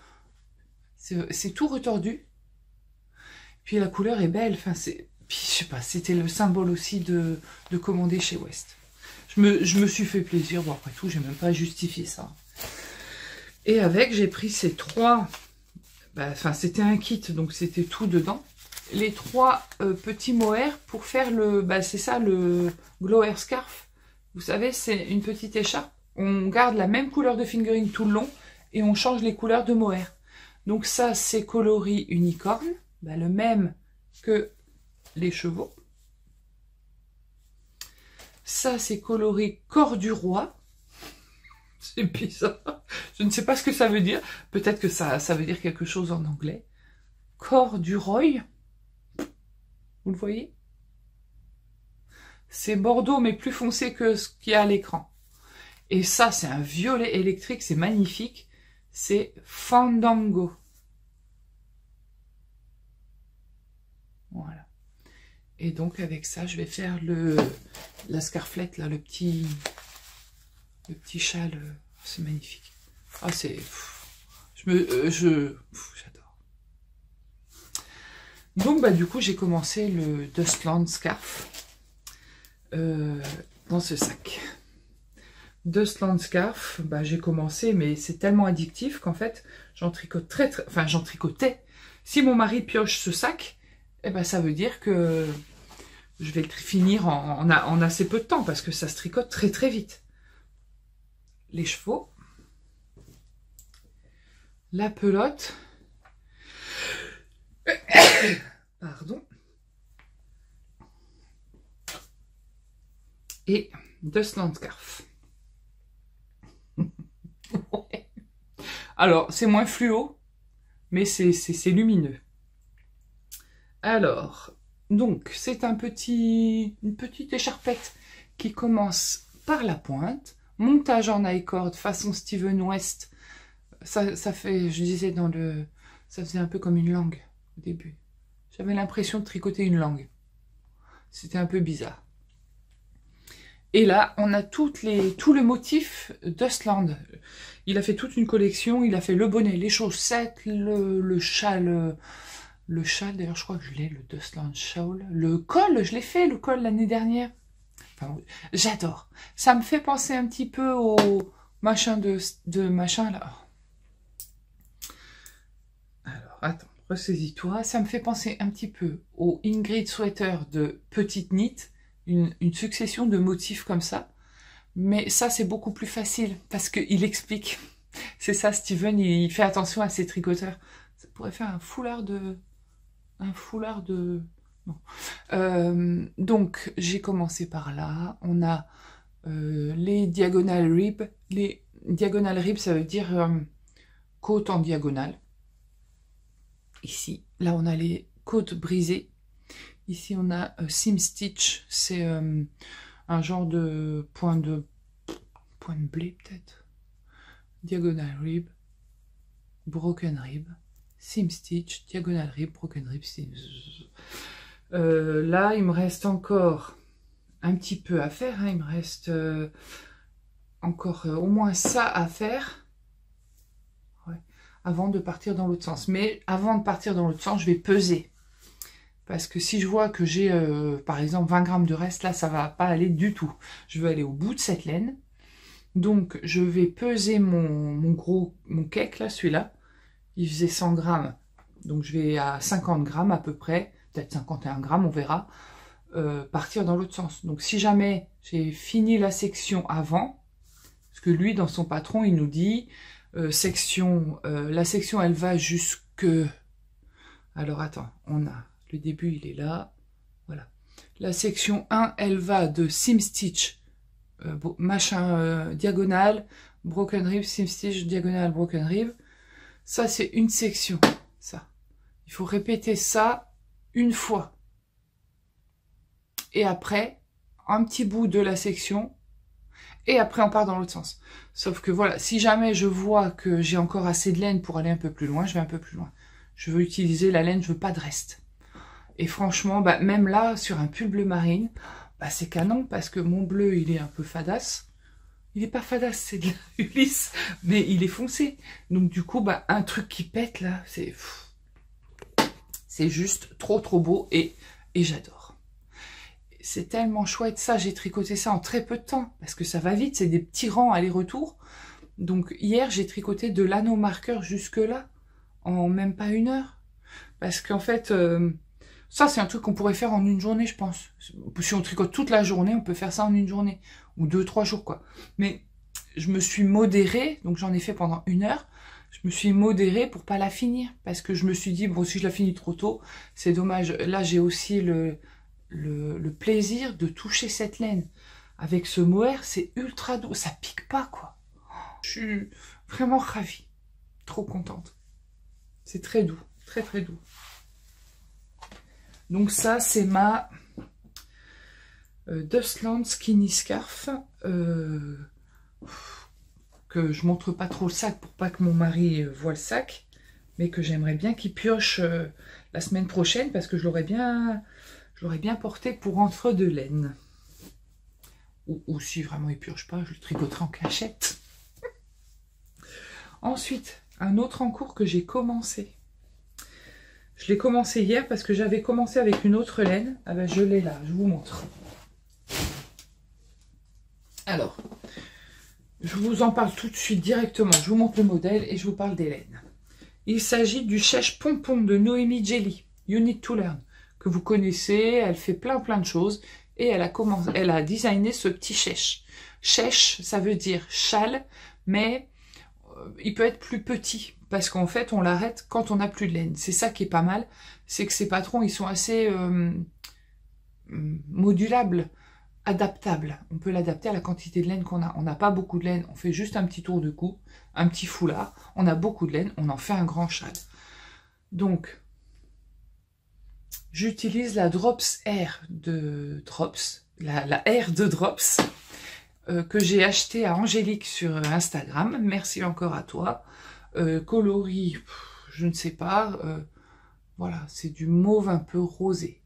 tout retordu. Puis, la couleur est belle. Enfin, puis, je sais pas, c'était le symbole aussi de commander chez West. Je me suis fait plaisir. Bon, après tout, j'ai même pas justifié ça. Et avec, j'ai pris ces 3... Enfin, c'était un kit, donc c'était tout dedans. Les 3 petits mohair pour faire c'est ça, le Glow Air Scarf. Vous savez, c'est une petite écharpe. On garde la même couleur de fingering tout le long et on change les couleurs de mohair. Donc ça, c'est coloris unicorne, le même que les chevaux. Ça, c'est coloris corps du roi. C'est bizarre. Je ne sais pas ce que ça veut dire. Peut-être que ça veut dire quelque chose en anglais. Corps du roi. Vous le voyez? C'est bordeaux, mais plus foncé que ce qu'il y a à l'écran. Et ça, c'est un violet électrique. C'est magnifique. C'est Fandango. Voilà. Et donc, avec ça, je vais faire la scarflette, là, le petit châle. C'est magnifique. Ah, c'est... j'adore. Donc, du coup, j'ai commencé le Dustland Scarf dans ce sac. Dustland Scarf, j'ai commencé, mais c'est tellement addictif qu'en fait, j'en tricote enfin, j'en tricotais. Si mon mari pioche ce sac, ça veut dire que je vais le finir en assez peu de temps parce que ça se tricote très très vite. Les chevaux, la pelote, pardon, et Dustland Scarf. Alors, c'est moins fluo, mais c'est lumineux. Alors, donc, c'est une petite écharpette qui commence par la pointe. Montage en I-cord façon Steven West. Ça fait, je disais ça faisait un peu comme une langue au début. J'avais l'impression de tricoter une langue. C'était un peu bizarre. Et là, on a tout le motif Dustland. Il a fait toute une collection. Il a fait le bonnet, les chaussettes, le châle. Le châle, d'ailleurs, je crois que je l'ai, le Dustland Shawl. Le col, je l'ai fait, le col, l'année dernière. Enfin, j'adore. Ça me fait penser un petit peu au machin de machin, là. Alors, attends, ressaisis-toi. Ça me fait penser un petit peu au Ingrid Sweater de Petite Knit. Une succession de motifs comme ça. Mais ça, c'est beaucoup plus facile parce qu'il explique. C'est ça, Steven, il fait attention à ses tricoteurs. Ça pourrait faire un foulard de... Non. Donc, j'ai commencé par là. On a les diagonal ribs. Les diagonal ribs, ça veut dire côte en diagonale. Ici, là, on a les côtes brisées. Ici, on a seam stitch. C'est un genre de point de blé, peut-être. Diagonal rib, broken rib, seam stitch, diagonal rib, broken rib. Là, il me reste encore un petit peu à faire. Hein. Il me reste encore au moins ça à faire. Ouais. Avant de partir dans l'autre sens. Mais avant de partir dans l'autre sens, je vais peser. Parce que si je vois que j'ai, par exemple, 20 grammes de reste, là, ça va pas aller du tout. Je veux aller au bout de cette laine. Donc, je vais peser mon cake, là, celui-là. Il faisait 100 grammes. Donc, je vais à 50 grammes à peu près. Peut-être 51 grammes, on verra. Partir dans l'autre sens. Donc, si jamais j'ai fini la section avant, parce que lui, dans son patron, il nous dit, la section, elle va jusque... Alors, attends, on a... Le début, il est là. Voilà. La section 1, elle va de seam stitch, diagonale, broken rib, seam stitch, diagonale, broken rib. Ça, c'est une section. Ça. Il faut répéter ça une fois. Et après, un petit bout de la section. Et après, on part dans l'autre sens. Sauf que voilà, si jamais je vois que j'ai encore assez de laine pour aller un peu plus loin, je vais un peu plus loin. Je veux utiliser la laine, je veux pas de reste. Et franchement, bah, même là, sur un pull bleu marine, bah, c'est canon parce que mon bleu, il est un peu fadasse. Il est pas fadasse, c'est de la Ulysse, mais il est foncé. Donc du coup, bah, un truc qui pète là, c'est juste trop beau et j'adore. C'est tellement chouette ça, j'ai tricoté ça en très peu de temps parce que ça va vite, c'est des petits rangs aller-retour. Donc hier, j'ai tricoté de l'anneau marqueur jusque là en même pas 1 heure. Parce qu'en fait... ça, c'est un truc qu'on pourrait faire en une journée, je pense. Si on tricote toute la journée, on peut faire ça en une journée. Ou 2-3 jours, quoi. Mais je me suis modérée, donc j'en ai fait pendant 1 heure. Je me suis modérée pour pas la finir. Parce que je me suis dit, bon, si je la finis trop tôt, c'est dommage. Là, j'ai aussi le plaisir de toucher cette laine. Avec ce mohair, c'est ultra doux. Ça pique pas, quoi. Je suis vraiment ravie. Trop contente. C'est très doux. Très doux. Donc ça, c'est ma Dustland Skinny Scarf, que je montre pas trop le sac pour pas que mon mari voit le sac, mais que j'aimerais bien qu'il pioche la semaine prochaine parce que je l'aurais bien porté pour entre deux laines. Ou si vraiment il pioche pas, je le tricoterai en cachette. Ensuite, un autre en cours que j'ai commencé. Je l'ai commencé hier parce que j'avais commencé avec une autre laine. Ah ben je l'ai là, je vous montre. Alors, je vous en parle tout de suite directement. Je vous montre le modèle et je vous parle des laines. Il s'agit du Chèche Pompon de Noémie Jelly. You Need to Learn. que vous connaissez, elle fait plein de choses, et elle a designé ce petit chèche. Chèche, ça veut dire châle, mais il peut être plus petit, parce qu'en fait, on l'arrête quand on n'a plus de laine. C'est ça qui est pas mal, c'est que ces patrons, ils sont assez modulables, adaptables. On peut l'adapter à la quantité de laine qu'on a. On n'a pas beaucoup de laine, on fait juste un petit tour de cou, un petit foulard. On a beaucoup de laine, on en fait un grand châle. Donc, j'utilise la Drops Air de Drops, la Air de Drops, que j'ai acheté à Angélique sur Instagram. Merci encore à toi. Coloris, je ne sais pas. Voilà, c'est du mauve un peu rosé.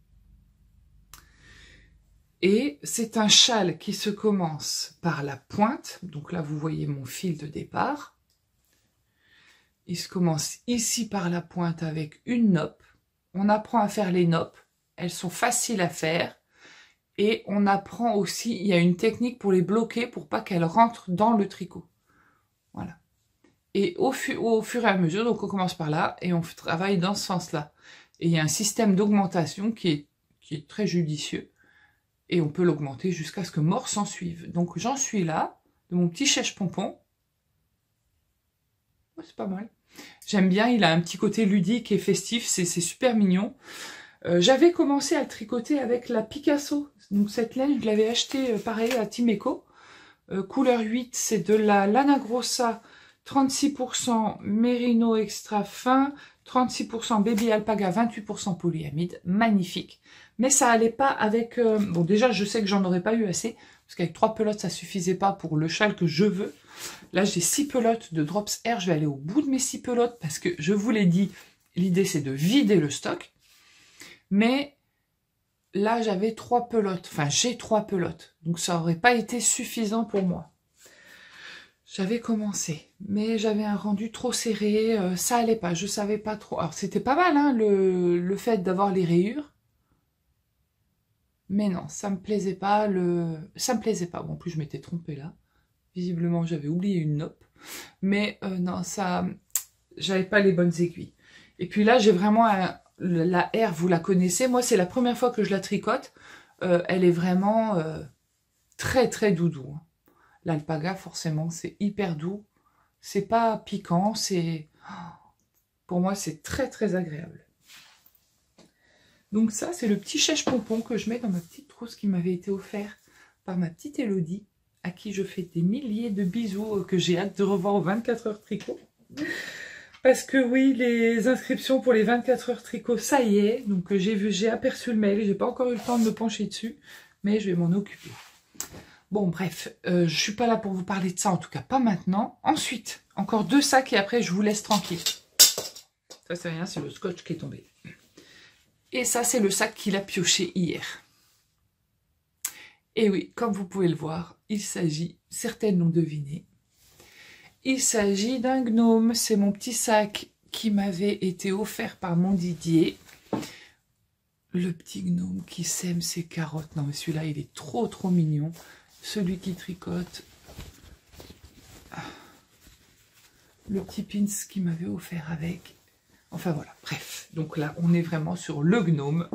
Et c'est un châle qui se commence par la pointe. Donc là, vous voyez mon fil de départ. Il se commence ici par la pointe avec une noppe. On apprend à faire les noppes. Elles sont faciles à faire. Et on apprend aussi, il y a une technique pour les bloquer pour pas qu'elles rentrent dans le tricot. Voilà. Et au fur et à mesure, donc on commence par là et on travaille dans ce sens-là. Et il y a un système d'augmentation qui est très judicieux. Et on peut l'augmenter jusqu'à ce que mort s'en suive. Donc j'en suis là, de mon petit chèche-pompon. Ouais, c'est pas mal. J'aime bien, il a un petit côté ludique et festif, c'est super mignon. J'avais commencé à le tricoter avec la Picasso. Donc cette laine, je l'avais achetée pareil à Timeco. Couleur 8, c'est de la Lana Grossa, 36% Merino extra fin, 36% Baby Alpaga, 28% polyamide. Magnifique. Mais ça allait pas avec... bon, déjà, je sais que j'en aurais pas eu assez, parce qu'avec 3 pelotes, ça suffisait pas pour le châle que je veux. Là, j'ai 6 pelotes de Drops Air. Je vais aller au bout de mes 6 pelotes, parce que je vous l'ai dit, l'idée, c'est de vider le stock. Mais là, j'avais 3 pelotes. Enfin, j'ai 3 pelotes. Donc, ça aurait pas été suffisant pour moi. J'avais commencé, mais j'avais un rendu trop serré. Ça allait pas, je savais pas trop. Alors, c'était pas mal, hein, le fait d'avoir les rayures. Mais non, ça me plaisait pas. Ça me plaisait pas. Bon, en plus, je m'étais trompée là. Visiblement, j'avais oublié une noppe. Mais non, ça... J'avais pas les bonnes aiguilles. Et puis là, j'ai vraiment... La R, vous la connaissez. Moi, c'est la première fois que je la tricote. Elle est vraiment très doudou. Hein. L'alpaga, forcément, c'est hyper doux. C'est pas piquant. Pour moi, c'est très agréable. Donc ça, c'est le petit chèche-pompon que je mets dans ma petite trousse qui m'avait été offert par ma petite Elodie, à qui je fais des milliers de bisous que j'ai hâte de revoir aux 24 heures tricot. Parce que oui, les inscriptions pour les 24 heures tricot, ça y est. Donc j'ai aperçu le mail, j'ai pas encore eu le temps de me pencher dessus, mais je vais m'en occuper. Bon, bref, je suis pas là pour vous parler de ça, en tout cas pas maintenant. Ensuite, encore 2 sacs et après je vous laisse tranquille. Ça c'est rien, c'est le scotch qui est tombé. Et ça c'est le sac qu'il a pioché hier. Et oui, comme vous pouvez le voir, il s'agit, certaines l'ont deviné, il s'agit d'un gnome. C'est mon petit sac qui m'avait été offert par mon Didier. Le petit gnome qui sème ses carottes. Non mais celui-là, il est trop mignon. Celui qui tricote. Le petit pins qu'il m'avait offert avec. Enfin voilà, bref. Donc là, on est vraiment sur le gnome.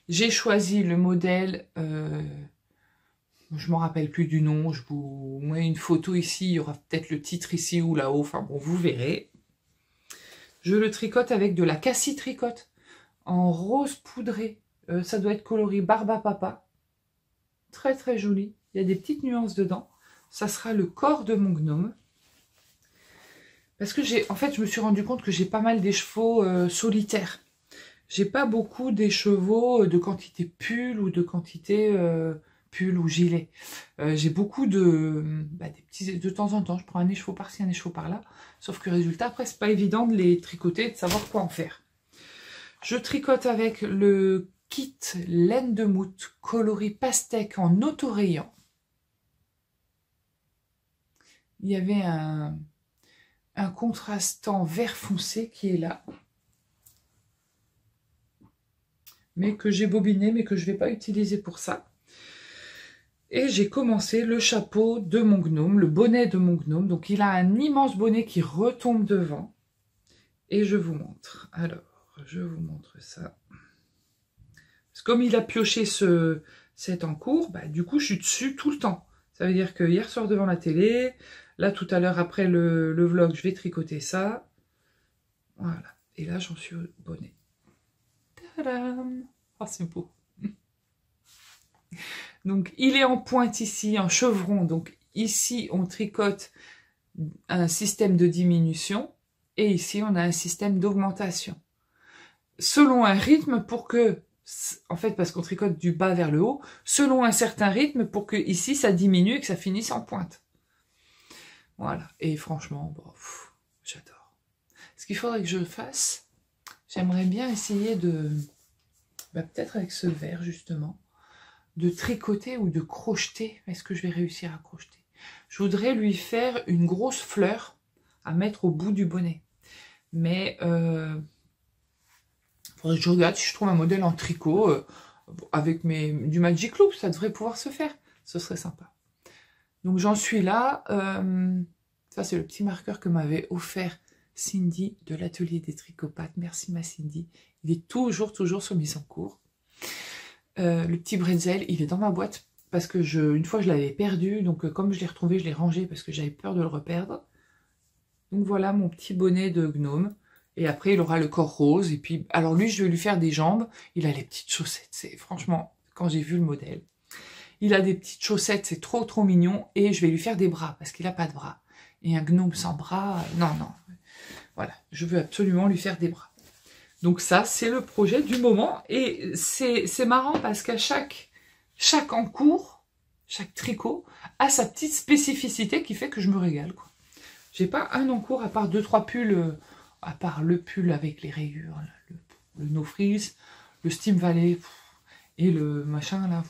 J'ai choisi le modèle... je ne m'en rappelle plus du nom, je vous mets une photo ici, il y aura peut-être le titre ici ou là-haut, enfin bon, vous verrez. Je le tricote avec de la cassie tricote en rose poudré. Ça doit être coloris Barba Papa. Très joli, il y a des petites nuances dedans. Ça sera le corps de mon gnome. Parce que en fait, je me suis rendu compte que j'ai pas mal d'écheveaux solitaires. J'ai pas beaucoup d'écheveaux de quantité pull ou de quantité... pull ou gilet. J'ai beaucoup des petits, de temps en temps, je prends un écheveau par-ci, un écheveau par-là, sauf que résultat, après, c'est pas évident de les tricoter et de savoir quoi en faire. Je tricote avec le kit laine de moute coloris pastèque en autorayant. Il y avait un contrastant vert foncé qui est là, mais que j'ai bobiné, mais que je ne vais pas utiliser pour ça. Et j'ai commencé le chapeau de mon gnome, le bonnet de mon gnome. Donc il a un immense bonnet qui retombe devant. Et je vous montre. Alors, je vous montre ça. Comme il a pioché cet encours, bah, du coup, je suis dessus tout le temps. Ça veut dire que hier soir devant la télé, là, tout à l'heure, après le vlog, je vais tricoter ça. Voilà. Et là, j'en suis au bonnet. Tadam! Oh, c'est beau. Donc, il est en pointe ici, en chevron. Donc, ici, on tricote un système de diminution. Et ici, on a un système d'augmentation. Selon un rythme pour que, en fait, parce qu'on tricote du bas vers le haut, selon un certain rythme pour que ici, ça diminue et que ça finisse en pointe. Voilà. Et franchement, bon, j'adore. Ce qu'il faudrait que je fasse, j'aimerais bien essayer de, peut-être avec ce vert, justement, de tricoter ou de crocheter. Est-ce que je vais réussir à crocheter? Je voudrais lui faire une grosse fleur à mettre au bout du bonnet. Mais faudrait que je regarde si je trouve un modèle en tricot avec du Magic Loop, ça devrait pouvoir se faire. Ce serait sympa. Donc j'en suis là. Ça c'est le petit marqueur que m'avait offert Cindy de l'atelier des tricopathes. Merci ma Cindy. Il est toujours sur mise en cours. Le petit bretzel, il est dans ma boîte parce que une fois je l'avais perdu. Donc comme je l'ai retrouvé, je l'ai rangé parce que j'avais peur de le reperdre. Donc voilà mon petit bonnet de gnome. Et après, il aura le corps rose. Et puis, alors lui, je vais lui faire des jambes. Il a les petites chaussettes. C'est franchement, quand j'ai vu le modèle, il a des petites chaussettes. C'est trop, trop mignon. Et je vais lui faire des bras parce qu'il n'a pas de bras. Et un gnome sans bras, non, non. Voilà, je veux absolument lui faire des bras. Donc ça, c'est le projet du moment. Et c'est marrant parce qu'à chaque encours, chaque tricot a sa petite spécificité qui fait que je me régale, quoi. J'ai pas un encours à part 2-3 pulls, à part le pull avec les rayures, le No Frills, le Steam Valley et le machin là.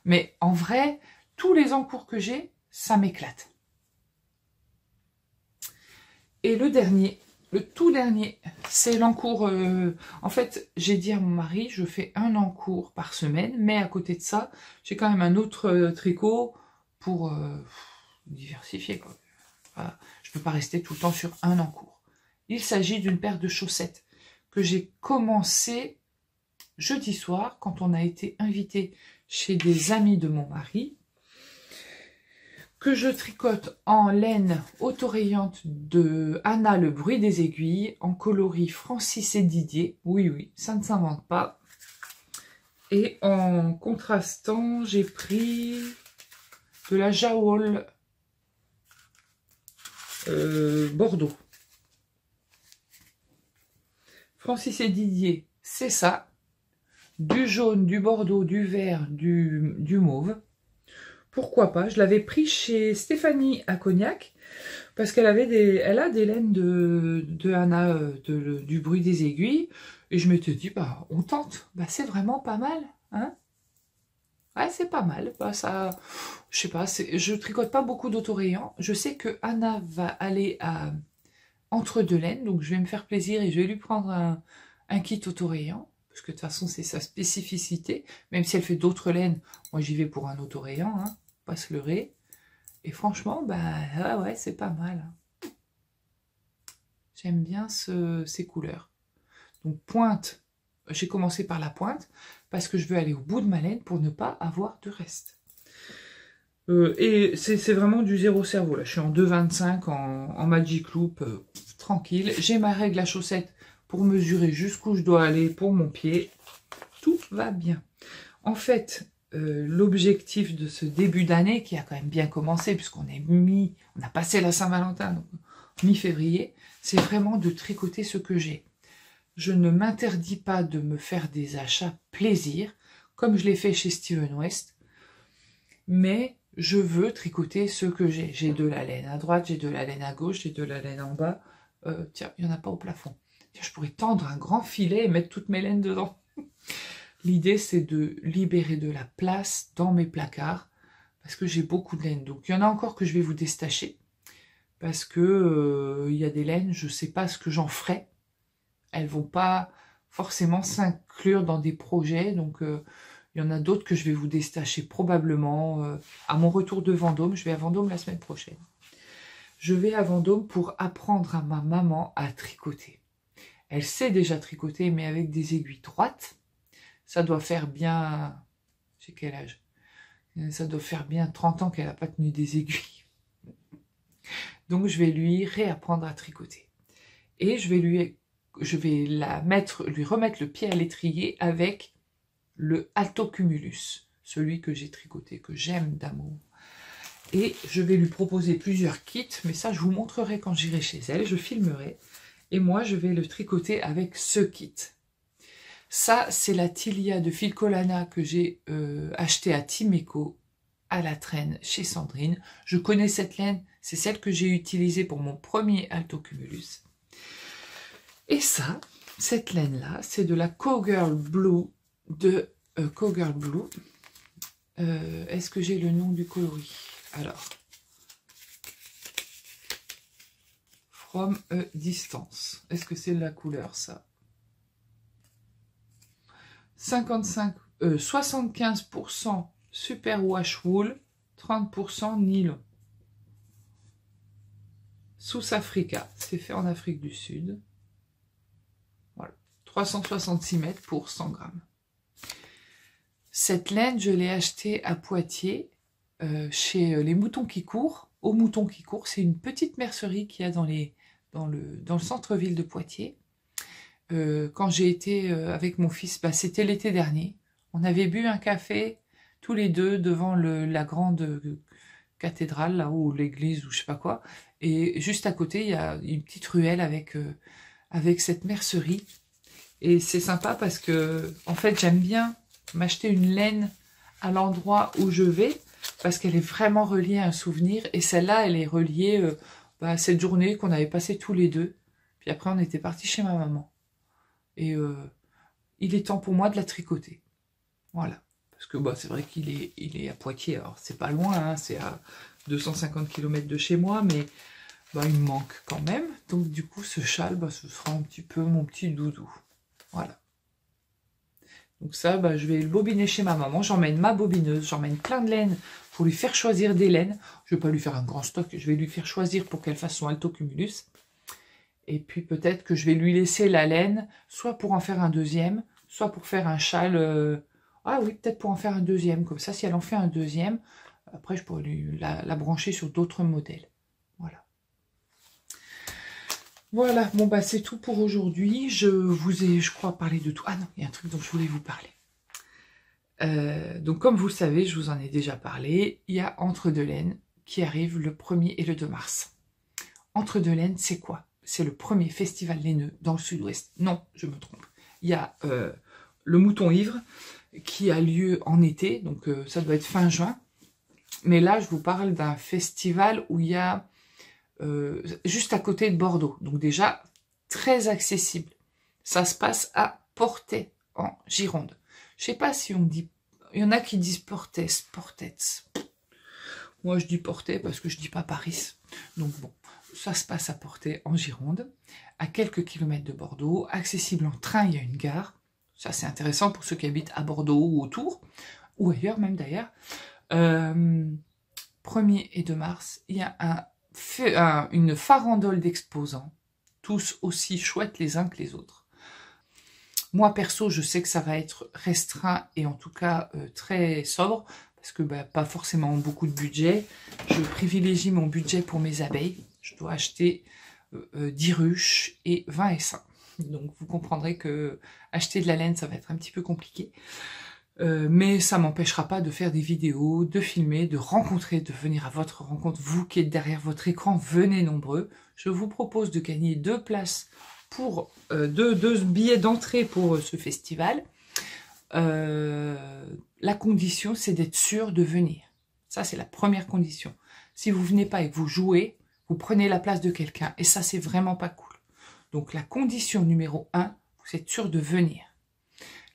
Mais en vrai, tous les encours que j'ai, ça m'éclate. Et le dernier, le tout dernier, c'est l'encours. En fait, j'ai dit à mon mari, je fais un encours par semaine, mais à côté de ça, j'ai quand même un autre tricot pour diversifier, quoi. Voilà. Je ne peux pas rester tout le temps sur un encours. Il s'agit d'une paire de chaussettes que j'ai commencé jeudi soir quand on a été invité chez des amis de mon mari, que je tricote en laine autorayante de Anna Le Bruit des Aiguilles, en coloris Francis et Didier. Oui, oui, ça ne s'invente pas. Et en contrastant, j'ai pris de la Jawol Bordeaux. Francis et Didier, c'est ça. Du jaune, du bordeaux, du vert, du mauve. Pourquoi pas? Je l'avais pris chez Stéphanie à Cognac parce qu'elle a des laines de Anna du Bruit des Aiguilles et je m'étais dit bah on tente. Bah c'est vraiment pas mal, hein? Ouais, c'est pas mal. Bah ça, je sais pas. Je tricote pas beaucoup d'autorayants. Je sais que Anna va aller à entre deux laines, donc je vais me faire plaisir et je vais lui prendre un kit autorayant. Parce que de toute façon, c'est sa spécificité. Même si elle fait d'autres laines, moi j'y vais pour un autorayant, hein, pas se leurrer. Et franchement, bah ouais, c'est pas mal. J'aime bien ces couleurs. Donc pointe, j'ai commencé par la pointe, parce que je veux aller au bout de ma laine pour ne pas avoir de reste. Et c'est vraiment du zéro cerveau, là. Je suis en 2,25 en Magic Loop, tranquille. J'ai ma règle à chaussettes pour mesurer jusqu'où je dois aller pour mon pied. Tout va bien. En fait, l'objectif de ce début d'année, qui a quand même bien commencé, puisqu'on on a passé la Saint-Valentin, mi-février, c'est vraiment de tricoter ce que j'ai. Je ne m'interdis pas de me faire des achats plaisir, comme je l'ai fait chez Steven West, mais je veux tricoter ce que j'ai. J'ai de la laine à droite, j'ai de la laine à gauche, j'ai de la laine en bas. Tiens, il n'y en a pas au plafond. Tiens, je pourrais tendre un grand filet et mettre toutes mes laines dedans. L'idée, c'est de libérer de la place dans mes placards, parce que j'ai beaucoup de laine. Donc, il y en a encore que je vais vous déstacher, parce que il y a des laines, je ne sais pas ce que j'en ferai. Elles vont pas forcément s'inclure dans des projets, donc il y en a d'autres que je vais vous détacher probablement à mon retour de Vendôme. Je vais à Vendôme la semaine prochaine. Je vais à Vendôme pour apprendre à ma maman à tricoter. Elle sait déjà tricoter, mais avec des aiguilles droites. Ça doit faire bien... J'ai quel âge? Ça doit faire bien 30 ans qu'elle n'a pas tenu des aiguilles. Donc je vais lui réapprendre à tricoter. Et je vais lui remettre le pied à l'étrier avec le Alto Cumulus, celui que j'ai tricoté, que j'aime d'amour. Et je vais lui proposer plusieurs kits, mais ça je vous montrerai quand j'irai chez elle, je filmerai. Et moi je vais le tricoter avec ce kit. Ça c'est la Tilia de Filcolana que j'ai acheté à Timeco, à la traîne chez Sandrine. Je connais cette laine, c'est celle que j'ai utilisée pour mon premier Alto Cumulus. Et ça, cette laine-là, c'est de la Cowgirl Blue de Cowgirl Blue. Est-ce que j'ai le nom du coloris? Alors, From a Distance. Est-ce que c'est la couleur, ça? 75% super wash wool, 30% nylon. South Africa, c'est fait en Afrique du Sud. Voilà, 366 mètres pour 100 grammes. Cette laine, je l'ai achetée à Poitiers, chez les Moutons qui courent. Aux Moutons qui courent, c'est une petite mercerie qu'il y a dans le centre-ville de Poitiers. Quand j'ai été avec mon fils, bah, c'était l'été dernier. On avait bu un café tous les deux devant la grande cathédrale, là, ou l'église, ou je sais pas quoi. Et juste à côté, il y a une petite ruelle avec cette mercerie. Et c'est sympa parce que, en fait, j'aime bien m'acheter une laine à l'endroit où je vais, parce qu'elle est vraiment reliée à un souvenir. Et celle-là, elle est reliée à cette journée qu'on avait passée tous les deux. Puis après, on était partis chez ma maman. Et il est temps pour moi de la tricoter. Voilà. Parce que c'est vrai qu'il est à Poitiers. Alors, c'est pas loin, hein, c'est à 250 km de chez moi, mais il me manque quand même. Donc, du coup, ce châle, ce sera un petit peu mon petit doudou. Voilà. Donc ça, je vais le bobiner chez ma maman. J'emmène ma bobineuse, j'emmène plein de laine pour lui faire choisir des laines. Je ne vais pas lui faire un grand stock, je vais lui faire choisir pour qu'elle fasse son Alto Cumulus. Et puis peut-être que je vais lui laisser la laine, soit pour en faire un deuxième, soit pour faire un châle. Ah oui, peut-être pour en faire un deuxième. Comme ça, si elle en fait un deuxième, après je pourrais lui la brancher sur d'autres modèles. Voilà. Voilà, bon c'est tout pour aujourd'hui. Je vous ai, je crois, parlé de tout. Ah non, il y a un truc dont je voulais vous parler. Donc comme vous le savez, je vous en ai déjà parlé, il y a Entre deux laines qui arrive le 1er et le 2 mars. Entre deux laines, c'est quoi? C'est le premier festival laineux dans le sud-ouest. Non, je me trompe. Il y a le Mouton Ivre qui a lieu en été, donc ça doit être fin juin. Mais là, je vous parle d'un festival où il y a juste à côté de Bordeaux. Donc déjà, très accessible. Ça se passe à Portet, en Gironde. Je sais pas si on dit... Il y en a qui disent Portet, Portets. Moi, je dis Portet parce que je dis pas Paris. Donc bon, ça se passe à Portet, en Gironde, à quelques kilomètres de Bordeaux. Accessible en train, il y a une gare. Ça, c'est intéressant pour ceux qui habitent à Bordeaux ou autour, ou ailleurs même d'ailleurs. 1er et 2 mars, il y a une farandole d'exposants, tous aussi chouettes les uns que les autres. Moi, perso, je sais que ça va être restreint et en tout cas très sobre, parce que pas forcément beaucoup de budget. Je privilégie mon budget pour mes abeilles. Je dois acheter 10 ruches et 20 essaims. Donc vous comprendrez que acheter de la laine, ça va être un petit peu compliqué. Mais ça m'empêchera pas de faire des vidéos, de filmer, de rencontrer, de venir à votre rencontre. Vous qui êtes derrière votre écran, venez nombreux. Je vous propose de gagner 2 places pour 2 billets d'entrée pour ce festival. La condition, c'est d'être sûr de venir. Ça, c'est la première condition. Si vous venez pas et que vous jouez, vous prenez la place de quelqu'un. Et ça, c'est vraiment pas cool. Donc, la condition numéro 1, vous êtes sûr de venir.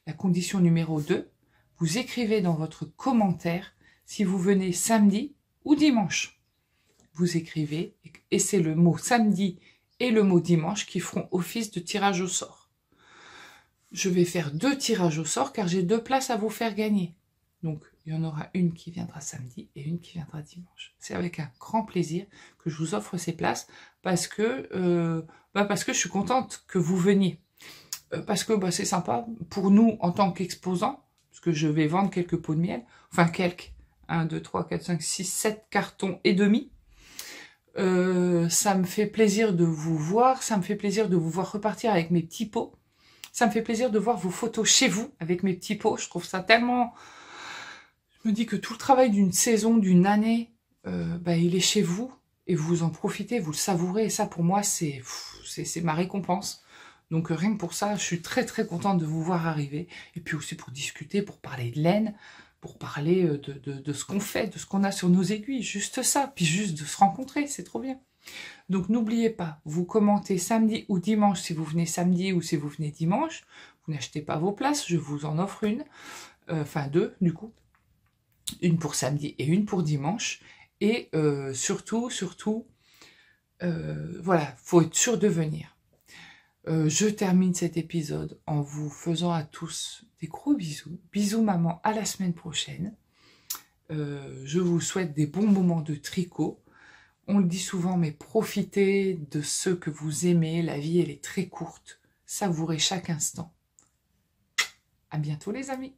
La condition numéro 2, vous écrivez dans votre commentaire si vous venez samedi ou dimanche. Vous écrivez, et c'est le mot samedi et le mot dimanche qui feront office de tirage au sort. Je vais faire 2 tirages au sort car j'ai 2 places à vous faire gagner. Donc, il y en aura une qui viendra samedi et une qui viendra dimanche. C'est avec un grand plaisir que je vous offre ces places parce que je suis contente que vous veniez. parce que bah, c'est sympa pour nous en tant qu'exposants, parce que je vais vendre quelques pots de miel, enfin quelques, 1, 2, 3, 4, 5, 6, 7 cartons et demi. Ça me fait plaisir de vous voir, ça me fait plaisir de vous voir repartir avec mes petits pots. Ça me fait plaisir de voir vos photos chez vous avec mes petits pots. Je trouve ça tellement... Je me dis que tout le travail d'une saison, d'une année, bah, il est chez vous et vous en profitez, vous le savourez. Et ça, pour moi, c'est ma récompense. Donc rien que pour ça, je suis très très contente de vous voir arriver. Et puis aussi pour discuter, pour parler de laine, pour parler de ce qu'on fait, de ce qu'on a sur nos aiguilles. Juste ça, puis juste de se rencontrer, c'est trop bien. Donc n'oubliez pas, vous commentez samedi ou dimanche si vous venez samedi ou si vous venez dimanche. Vous n'achetez pas vos places, je vous en offre une. Enfin 2 du coup. Une pour samedi et une pour dimanche. Et surtout, voilà, faut être sûr de venir. Je termine cet épisode en vous faisant à tous des gros bisous. Bisous maman, à la semaine prochaine. Je vous souhaite des bons moments de tricot. On le dit souvent, mais profitez de ceux que vous aimez. La vie, elle est très courte. Savourez chaque instant. À bientôt les amis.